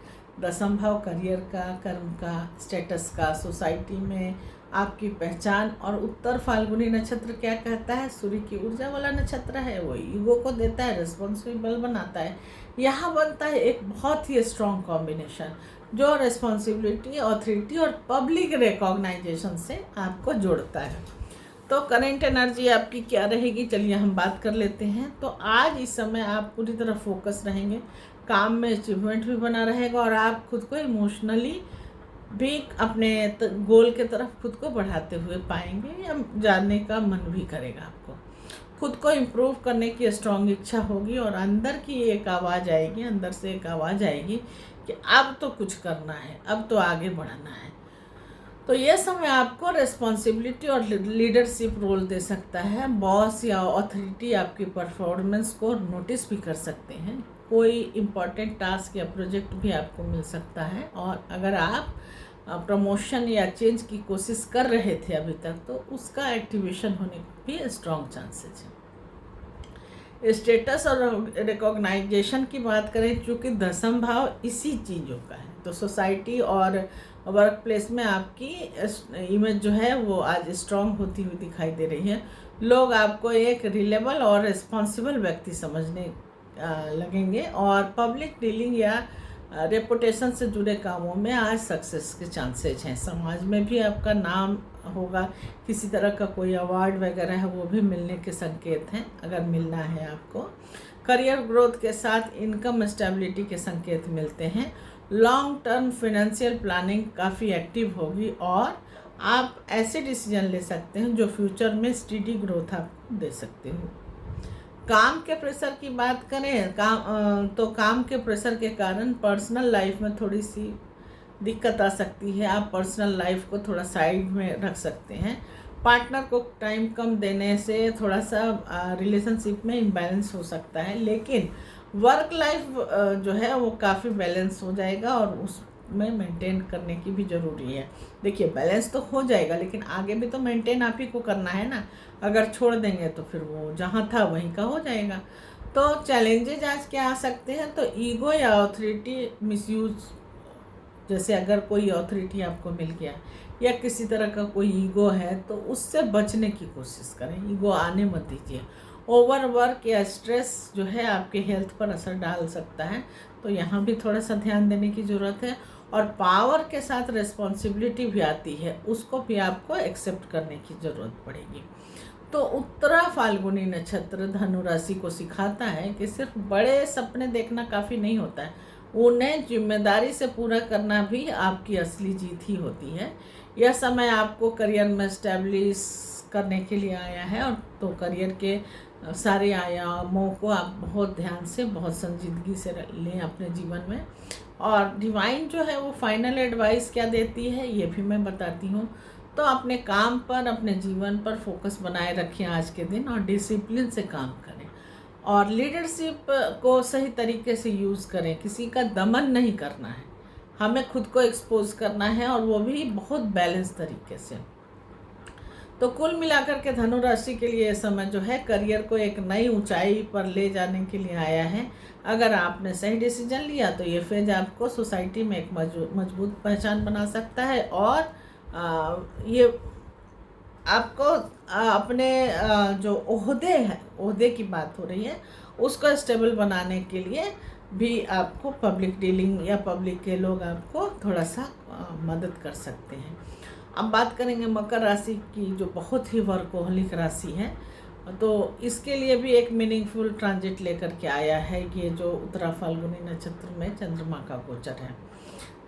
10म भाव करियर का, कर्म का, स्टेटस का, सोसाइटी में आपकी पहचान। और उत्तर फाल्गुनी नक्षत्र क्या कहता है, सूर्य की ऊर्जा वाला नक्षत्र है, वो ईगो को देता है, रिस्पॉन्सिबल बनाता है। यहाँ बनता है एक बहुत ही स्ट्रॉन्ग कॉम्बिनेशन जो रिस्पॉन्सिबिलिटी, ऑथोरिटी और पब्लिक रिकॉग्नाइजेशन से आपको जोड़ता है। तो करेंट एनर्जी आपकी क्या रहेगी, चलिए हम बात कर लेते हैं। तो आज इस समय आप पूरी तरह फोकस रहेंगे, काम में अचीवमेंट भी बना रहेगा और आप खुद को इमोशनली भी अपने गोल के तरफ खुद को बढ़ाते हुए पाएंगे या जानने का मन भी करेगा। आपको खुद को इम्प्रूव करने की स्ट्रॉन्ग इच्छा होगी और अंदर की एक आवाज़ आएगी, अंदर से एक आवाज़ आएगी कि अब तो कुछ करना है, अब तो आगे बढ़ना है। तो ये समय आपको रिस्पॉन्सिबिलिटी और लीडरशिप रोल दे सकता है। बॉस या अथॉरिटी आपकी परफॉर्मेंस को नोटिस भी कर सकते हैं। कोई इम्पॉर्टेंट टास्क या प्रोजेक्ट भी आपको मिल सकता है। और अगर आप प्रमोशन या चेंज की कोशिश कर रहे थे अभी तक, तो उसका एक्टिवेशन होने के भी स्ट्रॉन्ग चांसेस है। स्टेटस और रिकॉग्नाइजेशन की बात करें, चूँकि दसम भाव इसी चीज़ों का है, तो सोसाइटी और वर्क प्लेस में आपकी इमेज जो है वो आज स्ट्रॉन्ग होती हुई दिखाई दे रही है। लोग आपको एक रिलेबल और रिस्पॉन्सिबल व्यक्ति समझने लगेंगे और पब्लिक डीलिंग या रेपुटेशन से जुड़े कामों में आज सक्सेस के चांसेज हैं। समाज में भी आपका नाम होगा, किसी तरह का कोई अवार्ड वगैरह है वो भी मिलने के संकेत हैं, अगर मिलना है आपको। करियर ग्रोथ के साथ इनकम स्टेबिलिटी के संकेत मिलते हैं। लॉन्ग टर्म फाइनेंशियल प्लानिंग काफ़ी एक्टिव होगी और आप ऐसे डिसीजन ले सकते हैं जो फ्यूचर में स्टेडी ग्रोथ आपको दे सकते हो। काम के प्रेशर की बात करें, काम के प्रेशर के कारण पर्सनल लाइफ में थोड़ी सी दिक्कत आ सकती है। आप पर्सनल लाइफ को थोड़ा साइड में रख सकते हैं। पार्टनर को टाइम कम देने से थोड़ा सा रिलेशनशिप में इम्बैलेंस हो सकता है, लेकिन वर्क लाइफ जो है वो काफ़ी बैलेंस हो जाएगा और उसमें मेंटेन करने की भी ज़रूरी है। देखिए, बैलेंस तो हो जाएगा लेकिन आगे भी तो मेंटेन आप ही को करना है ना। अगर छोड़ देंगे तो फिर वो जहाँ था वहीं का हो जाएगा। तो चैलेंजेज आज क्या आ सकते हैं, तो ईगो या ऑथोरिटी मिसयूज, जैसे अगर कोई ऑथोरिटी आपको मिल गया या किसी तरह का कोई ईगो है तो उससे बचने की कोशिश करें, ईगो आने मत दीजिए। ओवर वर्क या स्ट्रेस जो है आपके हेल्थ पर असर डाल सकता है, तो यहाँ भी थोड़ा सा ध्यान देने की ज़रूरत है। और पावर के साथ रिस्पॉन्सिबिलिटी भी आती है, उसको भी आपको एक्सेप्ट करने की ज़रूरत पड़ेगी। तो उत्तरा फाल्गुनी नक्षत्र धनु राशि को सिखाता है कि सिर्फ बड़े सपने देखना काफ़ी नहीं होता है, उन्हें जिम्मेदारी से पूरा करना भी आपकी असली जीत ही होती है। यह समय आपको करियर में स्टैब्लिश करने के लिए आया है और तो करियर के सारे आयामों को आप बहुत ध्यान से, बहुत संजीदगी से लें अपने जीवन में। और डिवाइन जो है वो फाइनल एडवाइस क्या देती है ये भी मैं बताती हूँ। तो अपने काम पर, अपने जीवन पर फोकस बनाए रखें आज के दिन और डिसिप्लिन से काम करें और लीडरशिप को सही तरीके से यूज़ करें। किसी का दमन नहीं करना है, हमें खुद को एक्सपोज करना है और वो भी बहुत बैलेंस तरीके से। तो कुल मिलाकर के धनु राशि के लिए ये समय जो है करियर को एक नई ऊंचाई पर ले जाने के लिए आया है। अगर आपने सही डिसीजन लिया तो ये फेज आपको सोसाइटी में एक मजबूत पहचान बना सकता है और ये आपको अपने जो ओहदे हैं, ओहदे की बात हो रही है, उसको स्टेबल बनाने के लिए भी आपको पब्लिक डीलिंग या पब्लिक के लोग आपको थोड़ा सा मदद कर सकते हैं। अब बात करेंगे मकर राशि की, जो बहुत ही वर्कोहलिक राशि है। तो इसके लिए भी एक मीनिंगफुल ट्रांजिट लेकर के आया है ये जो उत्तरा फाल्गुनी नक्षत्र में चंद्रमा का गोचर है।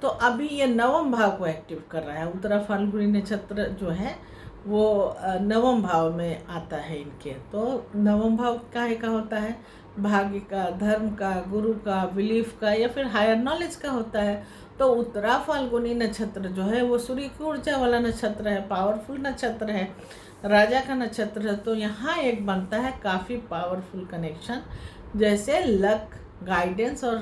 तो अभी ये नवम भाव को एक्टिव कर रहा है। उत्तरा फाल्गुनी नक्षत्र जो है वो नवम भाव में आता है इनके। तो नवम भाव काहे का होता है, भाग्य का, धर्म का, गुरु का, बिलीफ का या फिर हायर नॉलेज का होता है। तो उत्तरा फाल्गुनी नक्षत्र जो है वो सूर्य की ऊर्जा वाला नक्षत्र है, पावरफुल नक्षत्र है, राजा का नक्षत्र है। तो यहाँ एक बनता है काफ़ी पावरफुल कनेक्शन, जैसे लक, गाइडेंस और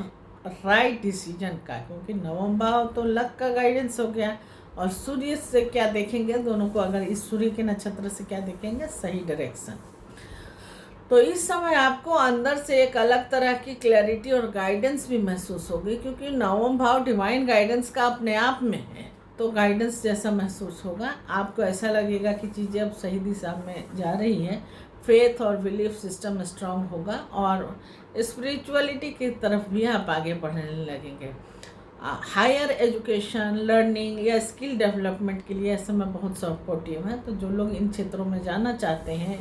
राइट डिसीजन का, क्योंकि नवम भाव तो लक का गाइडेंस हो गया और सूर्य से क्या देखेंगे दोनों को, अगर इस सूर्य के नक्षत्र से क्या देखेंगे, सही डायरेक्शन। तो इस समय आपको अंदर से एक अलग तरह की क्लैरिटी और गाइडेंस भी महसूस होगी, क्योंकि नवम भाव डिवाइन गाइडेंस का अपने आप में है। तो गाइडेंस जैसा महसूस होगा। आपको ऐसा लगेगा कि चीज़ें अब सही दिशा में जा रही हैं। फेथ और बिलीफ सिस्टम स्ट्रांग होगा और स्पिरिचुअलिटी की तरफ भी आप आगे बढ़ने लगेंगे। हायर एजुकेशन, लर्निंग या स्किल डेवलपमेंट के लिए समय बहुत सपोर्टिव है। तो जो लोग इन क्षेत्रों में जाना चाहते हैं,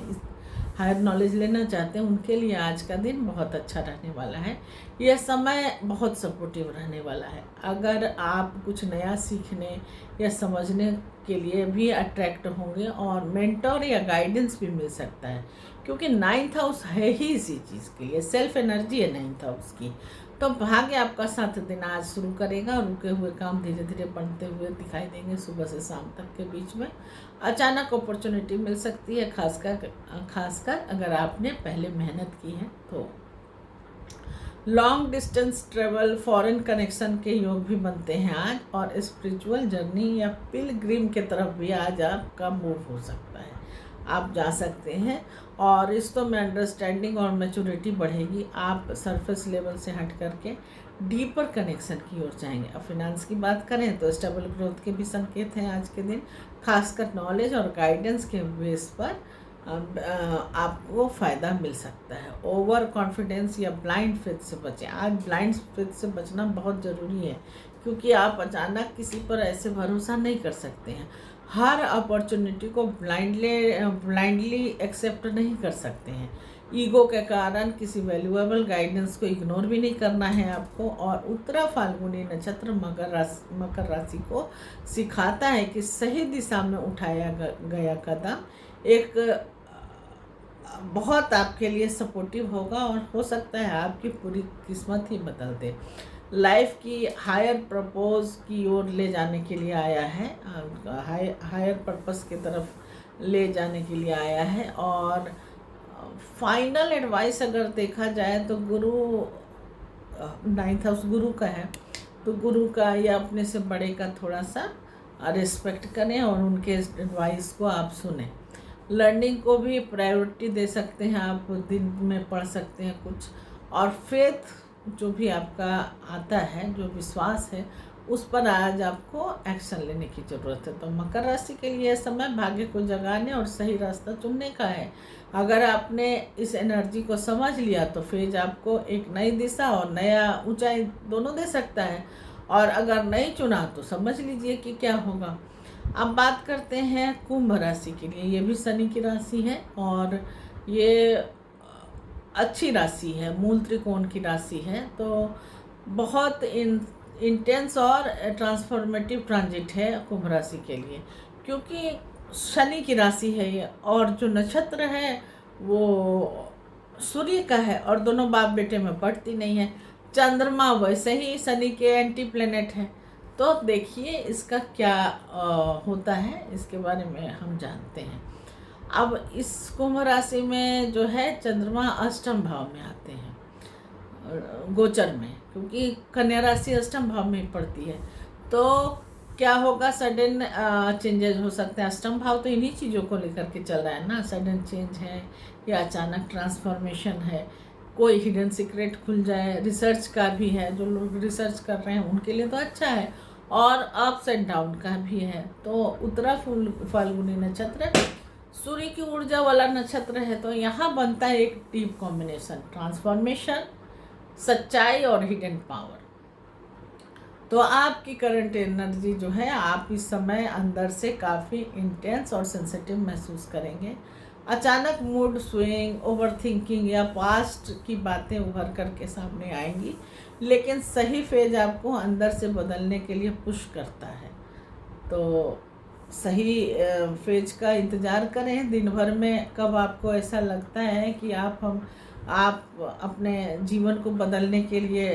हायर नॉलेज लेना चाहते हैं, उनके लिए आज का दिन बहुत अच्छा रहने वाला है। यह समय बहुत सपोर्टिव रहने वाला है। अगर आप कुछ नया सीखने या समझने के लिए भी अट्रैक्ट होंगे और मेंटर या गाइडेंस भी मिल सकता है, क्योंकि 9th हाउस है ही इसी चीज़ के लिए, सेल्फ एनर्जी है 9th हाउस की। तो भाग्य आपका साथ दिन आज शुरू करेगा और रुके हुए काम धीरे धीरे बढ़ते हुए दिखाई देंगे। सुबह से शाम तक के बीच में अचानक अपॉर्चुनिटी मिल सकती है, खासकर अगर आपने पहले मेहनत की है तो। Long distance travel, foreign connection के योग भी बनते हैं आज, और स्पिरिचुअल जर्नी या पिलग्रिम के तरफ भी आज आपका मूव हो सकता है, आप जा सकते हैं। और रिश्तों में अंडरस्टैंडिंग और मैच्योरिटी बढ़ेगी। आप सरफेस लेवल से हट करके डीपर कनेक्शन की ओर जाएंगे। अब फिनांस की बात करें तो स्टेबल ग्रोथ के भी संकेत हैं आज के दिन, खासकर नॉलेज और गाइडेंस के बेस पर आपको फ़ायदा मिल सकता है। ओवर कॉन्फिडेंस या ब्लाइंड फेथ से बचें। आज ब्लाइंड फेथ से बचना बहुत ज़रूरी है, क्योंकि आप अचानक किसी पर ऐसे भरोसा नहीं कर सकते हैं। हर अपॉर्चुनिटी को ब्लाइंडली एक्सेप्ट नहीं कर सकते हैं। ईगो के कारण किसी वैल्यूएबल गाइडेंस को इग्नोर भी नहीं करना है आपको। और उत्तरा फाल्गुनी नक्षत्र मकर राशि को सिखाता है कि सही दिशा में उठाया गया कदम एक बहुत आपके लिए सपोर्टिव होगा, और हो सकता है आपकी पूरी किस्मत ही बदल दे। लाइफ की हायर पर्पस की ओर ले जाने के लिए आया है, हायर पर्पस की तरफ ले जाने के लिए आया है। और फाइनल एडवाइस अगर देखा जाए तो गुरु, 9th हाउस गुरु का है, तो गुरु का या अपने से बड़े का थोड़ा सा रिस्पेक्ट करें और उनके एडवाइस को आप सुने। लर्निंग को भी प्रायोरिटी दे सकते हैं, आप दिन में पढ़ सकते हैं कुछ। और फेथ जो भी आपका आता है, जो विश्वास है, उस पर आज आपको एक्शन लेने की ज़रूरत है। तो मकर राशि के लिए समय भाग्य को जगाने और सही रास्ता चुनने का है। अगर आपने इस एनर्जी को समझ लिया तो फेज आपको एक नई दिशा और नया ऊंचाई दोनों दे सकता है, और अगर नहीं चुना तो समझ लीजिए कि क्या होगा। अब बात करते हैं कुंभ राशि के लिए। ये भी शनि की राशि है और ये अच्छी राशि है, मूल त्रिकोण की राशि है। तो बहुत इंटेंस और ट्रांसफॉर्मेटिव ट्रांजिट है कुंभ राशि के लिए, क्योंकि शनि की राशि है ये, और जो नक्षत्र है वो सूर्य का है, और दोनों बाप बेटे में पड़ती नहीं है। चंद्रमा वैसे ही शनि के एंटी प्लेनेट है। तो देखिए इसका क्या होता है, इसके बारे में हम जानते हैं। अब इस कुंभ राशि में जो है चंद्रमा अष्टम भाव में आते हैं गोचर में, क्योंकि कन्या राशि अष्टम भाव में पड़ती है। तो क्या होगा, सडन चेंजेस हो सकते हैं। अष्टम भाव तो इन्हीं चीज़ों को लेकर के चल रहा है ना, सडन चेंज है या अचानक ट्रांसफॉर्मेशन है, कोई हिडन सीक्रेट खुल जाए। रिसर्च का भी है, जो लोग रिसर्च कर रहे हैं उनके लिए तो अच्छा है, और अप्स एंड डाउन का भी है। तो उत्तरा फाल्गुनी नक्षत्र सूर्य की ऊर्जा वाला नक्षत्र है, तो यहाँ बनता है एक डीप कॉम्बिनेशन, ट्रांसफॉर्मेशन, सच्चाई और हिडन पावर। तो आपकी करंट एनर्जी जो है, आप इस समय अंदर से काफ़ी इंटेंस और सेंसिटिव महसूस करेंगे। अचानक मूड स्विंग, ओवरथिंकिंग या पास्ट की बातें उभर करके सामने आएंगी, लेकिन सही फेज आपको अंदर से बदलने के लिए पुश करता है। तो सही फेज का इंतज़ार करें। दिन भर में कब आपको ऐसा लगता है कि आप अपने जीवन को बदलने के लिए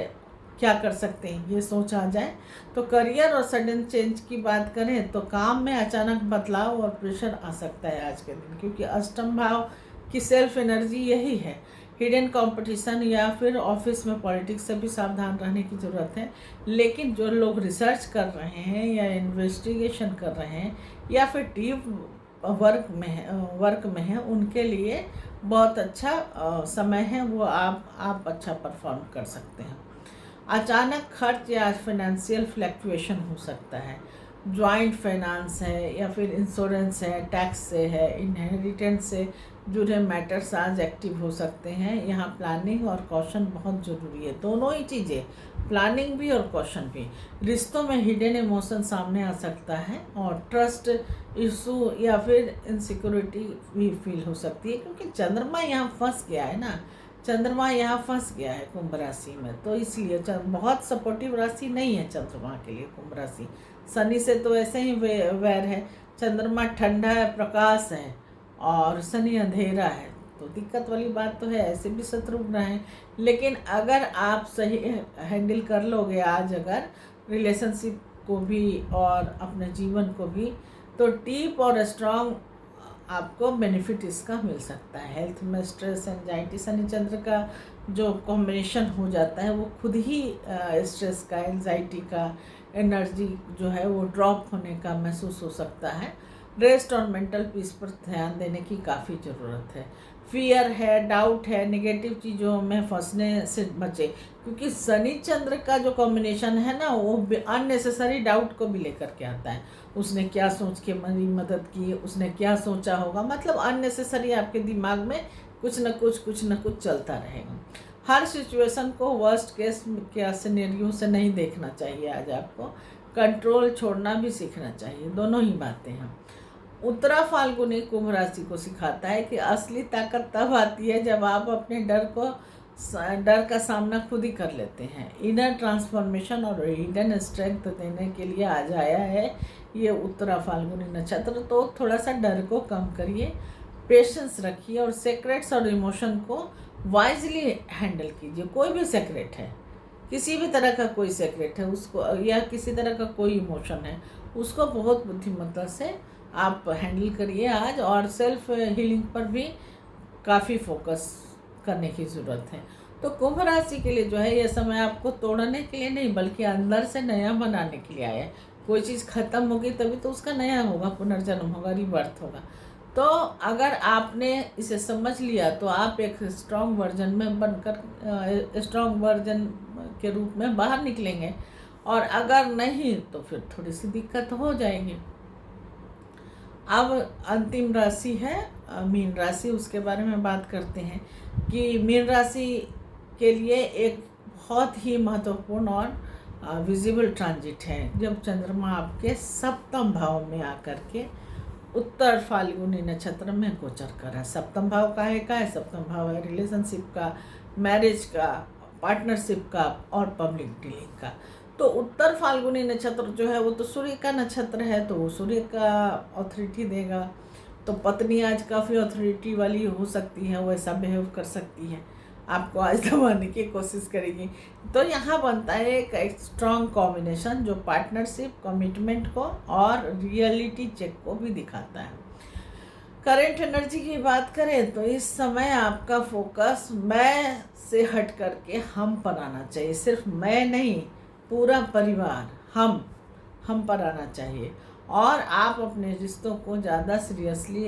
क्या कर सकते हैं, ये सोच आ जाए। तो करियर और सडन चेंज की बात करें तो काम में अचानक बदलाव और प्रेशर आ सकता है आज के दिन, क्योंकि अष्टम भाव की सेल्फ एनर्जी यही है। हिडन कंपटीशन या फिर ऑफिस में पॉलिटिक्स से भी सावधान रहने की ज़रूरत है। लेकिन जो लोग रिसर्च कर रहे हैं या इन्वेस्टिगेशन कर रहे हैं या फिर टीम वर्क में है, उनके लिए बहुत अच्छा समय है, वो आप अच्छा परफॉर्म कर सकते हैं। अचानक खर्च या फाइनेंशियल फ्लैक्चुएशन हो सकता है। जॉइंट फाइनेंस है या फिर इंश्योरेंस है, टैक्स से है, इनहेरिटेंस से जुड़े मैटर्स आज एक्टिव हो सकते हैं। यहाँ प्लानिंग और कॉशन बहुत ज़रूरी है, दोनों ही चीज़ें, प्लानिंग भी और कॉशन भी। रिश्तों में हिडन इमोशन सामने आ सकता है और ट्रस्ट इशू या फिर इनसिक्योरिटी भी फील हो सकती है, क्योंकि चंद्रमा यहाँ फंस गया है ना, चंद्रमा यहाँ फंस गया है कुंभ राशि में, तो इसलिए बहुत सपोर्टिव राशि नहीं है चंद्रमा के लिए कुंभ राशि। शनि से तो ऐसे ही वैर है, चंद्रमा ठंडा है, प्रकाश है, और शनि अंधेरा है, तो दिक्कत वाली बात तो है, ऐसे भी शत्रुघ्न है। लेकिन अगर आप सही हैंडल कर लोगे आज अगर रिलेशनशिप को भी और अपने जीवन को भी, तो डीप और स्ट्रॉन्ग आपको बेनिफिट इसका मिल सकता है। हेल्थ में स्ट्रेस, एंजाइटी, शनि चंद्र का जो कॉम्बिनेशन हो जाता है वो खुद ही स्ट्रेस का, एंजाइटी का, एनर्जी जो है वो ड्रॉप होने का महसूस हो सकता है। रेस्ट और मेंटल पीस पर ध्यान देने की काफ़ी ज़रूरत है। फियर है, डाउट है, नेगेटिव चीज़ों में फंसने से बचे, क्योंकि शनि चंद्र का जो कॉम्बिनेशन है ना वो अननेसेसरी डाउट को भी लेकर के आता है। उसने क्या सोच के मेरी मदद की, उसने क्या सोचा होगा, मतलब अननेसेसरी आपके दिमाग में कुछ न कुछ चलता रहेगा। हर सिचुएशन को वर्स्ट केस क्या सिनेरियो से नहीं देखना चाहिए। आज आपको कंट्रोल छोड़ना भी सीखना चाहिए, दोनों ही बातें हैं। उत्तरा फाल्गुनी कुंभ राशि को सिखाता है कि असली ताकत तब आती है जब आप अपने डर का सामना खुद ही कर लेते हैं। इनर ट्रांसफॉर्मेशन और हिडन स्ट्रेंथ देने के लिए आज आया है ये उत्तरा फाल्गुनी नक्षत्र। तो थोड़ा सा डर को कम करिए, पेशेंस रखिए और सीक्रेट्स और इमोशन को वाइजली हैंडल कीजिए। कोई भी सीक्रेट है, किसी भी तरह का कोई सीक्रेट है उसको, या किसी तरह का कोई इमोशन है, उसको बहुत बुद्धिमत्ता से आप हैंडल करिए आज। और सेल्फ हीलिंग पर भी काफ़ी फोकस करने की ज़रूरत है। तो कुंभ राशि के लिए जो है ये समय आपको तोड़ने के लिए नहीं, बल्कि अंदर से नया बनाने के लिए आया है। कोई चीज़ ख़त्म होगी तभी तो उसका नया होगा, पुनर्जन्म होगा, रिबर्थ होगा। तो अगर आपने इसे समझ लिया तो आप एक स्ट्रॉन्ग वर्जन में बनकर स्ट्रॉन्ग वर्जन के रूप में बाहर निकलेंगे, और अगर नहीं तो फिर थोड़ी सी दिक्कत हो जाएगी। अब अंतिम राशि है मीन राशि, उसके बारे में बात करते हैं कि मीन राशि के लिए एक बहुत ही महत्वपूर्ण और विजिबल ट्रांजिट है, जब चंद्रमा आपके सप्तम भाव में आकर के उत्तर फाल्गुनी नक्षत्र में गोचर कर रहा है। सप्तम भाव का है सप्तम भाव है रिलेशनशिप का, मैरिज का, पार्टनरशिप का और पब्लिक डीलिंग का। तो उत्तर फाल्गुनी नक्षत्र जो है वो तो सूर्य का नक्षत्र है, तो वो सूर्य का अथॉरिटी देगा। तो पत्नी आज काफ़ी अथॉरिटी वाली हो सकती है, वो ऐसा बिहेव कर सकती है, आपको आज दबाने की कोशिश करेगी। तो यहाँ बनता है एक स्ट्रॉन्ग कॉम्बिनेशन जो पार्टनरशिप, कमिटमेंट को और रियलिटी चेक को भी दिखाता है। करेंट एनर्जी की बात करें तो इस समय आपका फोकस मैं से हट करके हम पर आना चाहिए। सिर्फ मैं नहीं, पूरा परिवार हम पर आना चाहिए। और आप अपने रिश्तों को ज़्यादा सीरियसली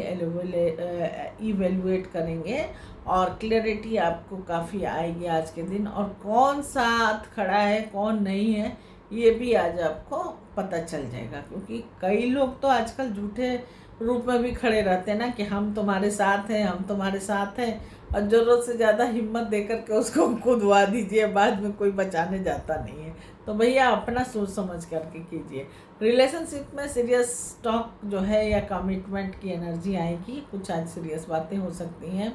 इवेलुएट करेंगे और क्लैरिटी आपको काफ़ी आएगी आज के दिन। और कौन साथ खड़ा है कौन नहीं है ये भी आज आपको पता चल जाएगा, क्योंकि कई लोग तो आजकल झूठे रूप में भी खड़े रहते हैं ना कि हम तुम्हारे साथ हैं, हम तुम्हारे साथ हैं, और ज़रूरत से ज़्यादा हिम्मत देकर के उसको खुदवा दीजिए, बाद में कोई बचाने जाता नहीं है। तो भैया अपना सोच समझ करके कीजिए। रिलेशनशिप में सीरियस टॉक जो है या कमिटमेंट की एनर्जी आएगी, कुछ आज सीरियस बातें हो सकती हैं।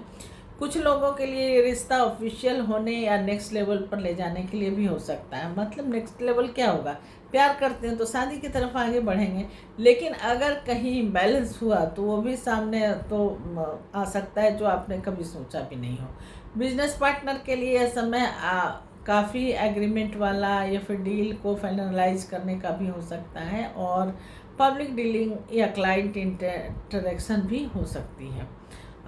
कुछ लोगों के लिए ये रिश्ता ऑफिशियल होने या नेक्स्ट लेवल पर ले जाने के लिए भी हो सकता है। मतलब नेक्स्ट लेवल क्या होगा, प्यार करते हैं तो शादी की तरफ आगे बढ़ेंगे, लेकिन अगर कहीं बैलेंस हुआ तो वो भी सामने तो आ सकता है जो आपने कभी सोचा भी नहीं हो। बिजनेस पार्टनर के लिए यह समय काफ़ी एग्रीमेंट वाला या फिर डील को फाइनलाइज करने का भी हो सकता है, और पब्लिक डीलिंग या क्लाइंट इंटरेक्शन भी हो सकती है।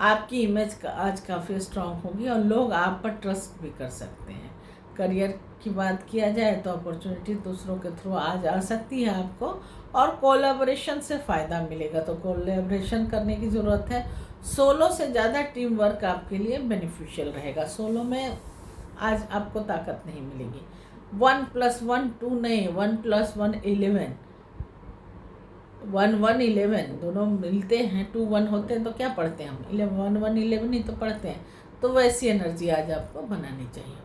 आपकी इमेज आज काफ़ी स्ट्रांग होगी और लोग आप पर ट्रस्ट भी कर सकते हैं। करियर की बात किया जाए तो अपॉर्चुनिटी दूसरों के थ्रू आज आ सकती है आपको, और कोलैबोरेशन से फ़ायदा मिलेगा। तो कोलैबोरेशन करने की ज़रूरत है। सोलो से ज़्यादा टीम वर्क आपके लिए बेनिफिशियल रहेगा। सोलो में आज आपको ताकत नहीं मिलेगी। 1+1 2 नहीं, 1+1 11 11 दोनों मिलते हैं, 2 1 होते हैं तो क्या पढ़ते हैं हम, 11 ही तो पढ़ते हैं। तो वैसी एनर्जी आज आपको बनानी चाहिए।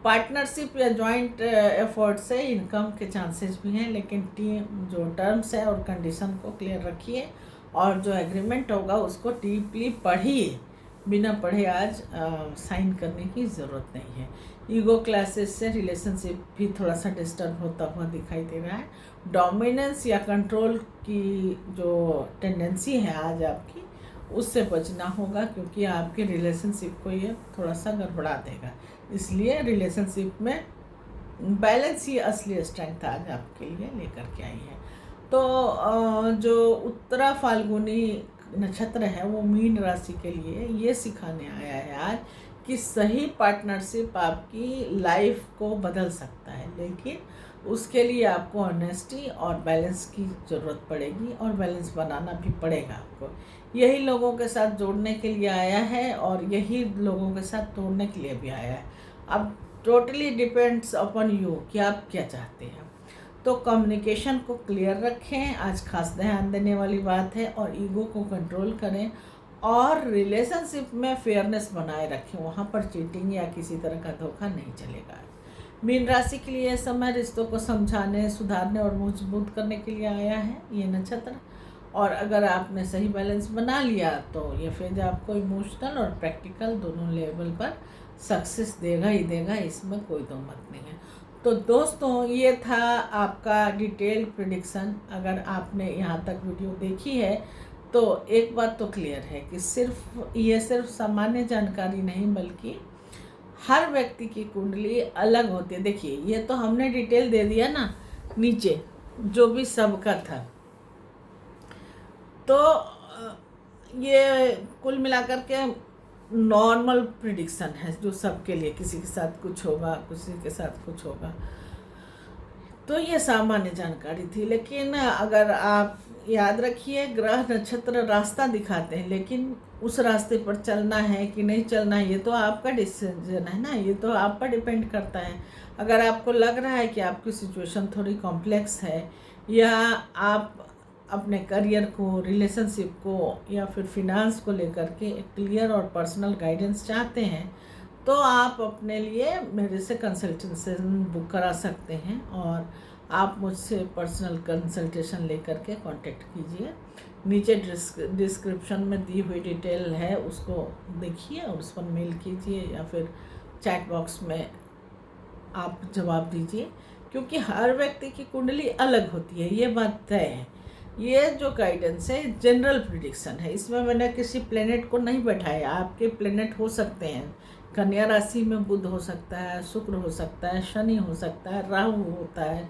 पार्टनरशिप या जॉइंट एफर्ट से इनकम के चांसेस भी हैं, लेकिन टीम जो टर्म्स है और कंडीशन को क्लियर रखिए और जो एग्रीमेंट होगा उसको डीपली पढ़िए। बिना पढ़े आज साइन करने की ज़रूरत नहीं है। ईगो क्लासेस से रिलेशनशिप भी थोड़ा सा डिस्टर्ब होता हुआ दिखाई दे रहा है। डोमिनेंस या कंट्रोल की जो टेंडेंसी है आज आपकी, उससे बचना होगा, क्योंकि आपके रिलेशनशिप को ये थोड़ा सा गड़बड़ा देगा। इसलिए रिलेशनशिप में बैलेंस ही असली स्ट्रेंथ आज आपके लिए लेकर के आई है। तो जो उत्तरा फाल्गुनी नक्षत्र है वो मीन राशि के लिए ये सिखाने आया है आज कि सही पार्टनरशिप आपकी लाइफ को बदल सकता है, लेकिन उसके लिए आपको ऑनेस्टी और बैलेंस की ज़रूरत पड़ेगी और बैलेंस बनाना भी पड़ेगा आपको। यही लोगों के साथ जोड़ने के लिए आया है और यही लोगों के साथ तोड़ने के लिए भी आया है। अब टोटली डिपेंड्स अपॉन यू कि आप क्या चाहते हैं। तो कम्युनिकेशन को क्लियर रखें, आज खास ध्यान देने वाली बात है, और ईगो को कंट्रोल करें और रिलेशनशिप में फेयरनेस बनाए रखें। वहाँ पर चीटिंग या किसी तरह का धोखा नहीं चलेगा। मीन राशि के लिए समय रिश्तों को समझाने, सुधारने और मजबूत करने के लिए आया है ये नक्षत्र। और अगर आपने सही बैलेंस बना लिया तो ये फेज आपको इमोशनल और प्रैक्टिकल दोनों लेवल पर सक्सेस देगा ही देगा, इसमें कोई दो मत नहीं है। तो दोस्तों, ये था आपका डिटेल प्रेडिक्शन। अगर आपने यहाँ तक वीडियो देखी है तो एक बात तो क्लियर है कि सिर्फ सामान्य जानकारी नहीं, बल्कि हर व्यक्ति की कुंडली अलग होती है। देखिए, ये तो हमने डिटेल दे दिया ना नीचे, जो भी सबका था। तो ये कुल मिलाकर के नॉर्मल प्रिडिक्शन है जो सबके लिए, किसी के साथ कुछ होगा, किसी के साथ कुछ होगा, तो ये सामान्य जानकारी थी। लेकिन अगर आप याद रखिए, ग्रह नक्षत्र रास्ता दिखाते हैं, लेकिन उस रास्ते पर चलना है कि नहीं चलना है ये तो आपका डिसीजन है ना, ये तो आप पर डिपेंड करता है। अगर आपको लग रहा है कि आपकी सिचुएशन थोड़ी कॉम्प्लेक्स है, या आप अपने करियर को, रिलेशनशिप को या फिर फिनांस को लेकर के एक क्लियर और पर्सनल गाइडेंस चाहते हैं, तो आप अपने लिए मेरे से कंसल्टेशन बुक करा सकते हैं और आप मुझसे पर्सनल कंसल्टेशन लेकर के कांटेक्ट कीजिए। नीचे डिस्क्रिप्शन में दी हुई डिटेल है, उसको देखिए और उस पर मेल कीजिए या फिर चैट बॉक्स में आप जवाब दीजिए, क्योंकि हर व्यक्ति की कुंडली अलग होती है, ये बात तय है। ये जो गाइडेंस है जनरल प्रिडिक्शन है, इसमें मैंने किसी प्लेनेट को नहीं बैठाया। आपके प्लेनेट हो सकते हैं, कन्या राशि में बुध हो सकता है, शुक्र हो सकता है, शनि हो सकता है, राहु होता है,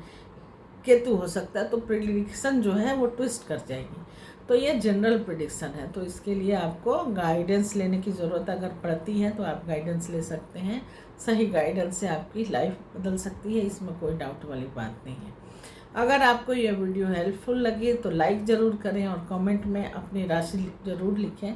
केतु हो सकता है। तो प्रिडिक्शन जो है वो ट्विस्ट कर जाएगी। तो ये जनरल प्रिडिक्शन है, तो इसके लिए आपको गाइडेंस लेने की ज़रूरत अगर पड़ती है तो आप गाइडेंस ले सकते हैं। सही गाइडेंस से आपकी लाइफ बदल सकती है, इसमें कोई डाउट वाली बात नहीं है। अगर आपको ये वीडियो हेल्पफुल लगे तो लाइक ज़रूर करें और कमेंट में अपनी राशि ज़रूर लिखें,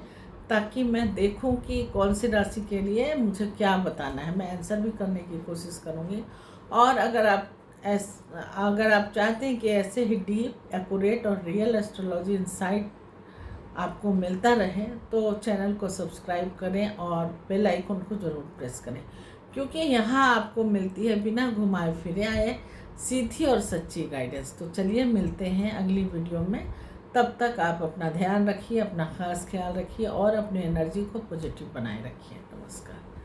ताकि मैं देखूं कि कौन सी राशि के लिए मुझे क्या बताना है। मैं आंसर भी करने की कोशिश करूंगी। और अगर आप चाहते हैं कि ऐसे ही डीप, एक्यूरेट और रियल एस्ट्रोलॉजी इनसाइट आपको मिलता रहे, तो चैनल को सब्सक्राइब करें और बेल आइकन को ज़रूर प्रेस करें, क्योंकि यहाँ आपको मिलती है बिना घुमाए फिरे आए सीधी और सच्ची गाइडेंस। तो चलिए मिलते हैं अगली वीडियो में। तब तक आप अपना ध्यान रखिए, अपना खास ख्याल रखिए और अपनी एनर्जी को पॉजिटिव बनाए रखिए। नमस्कार।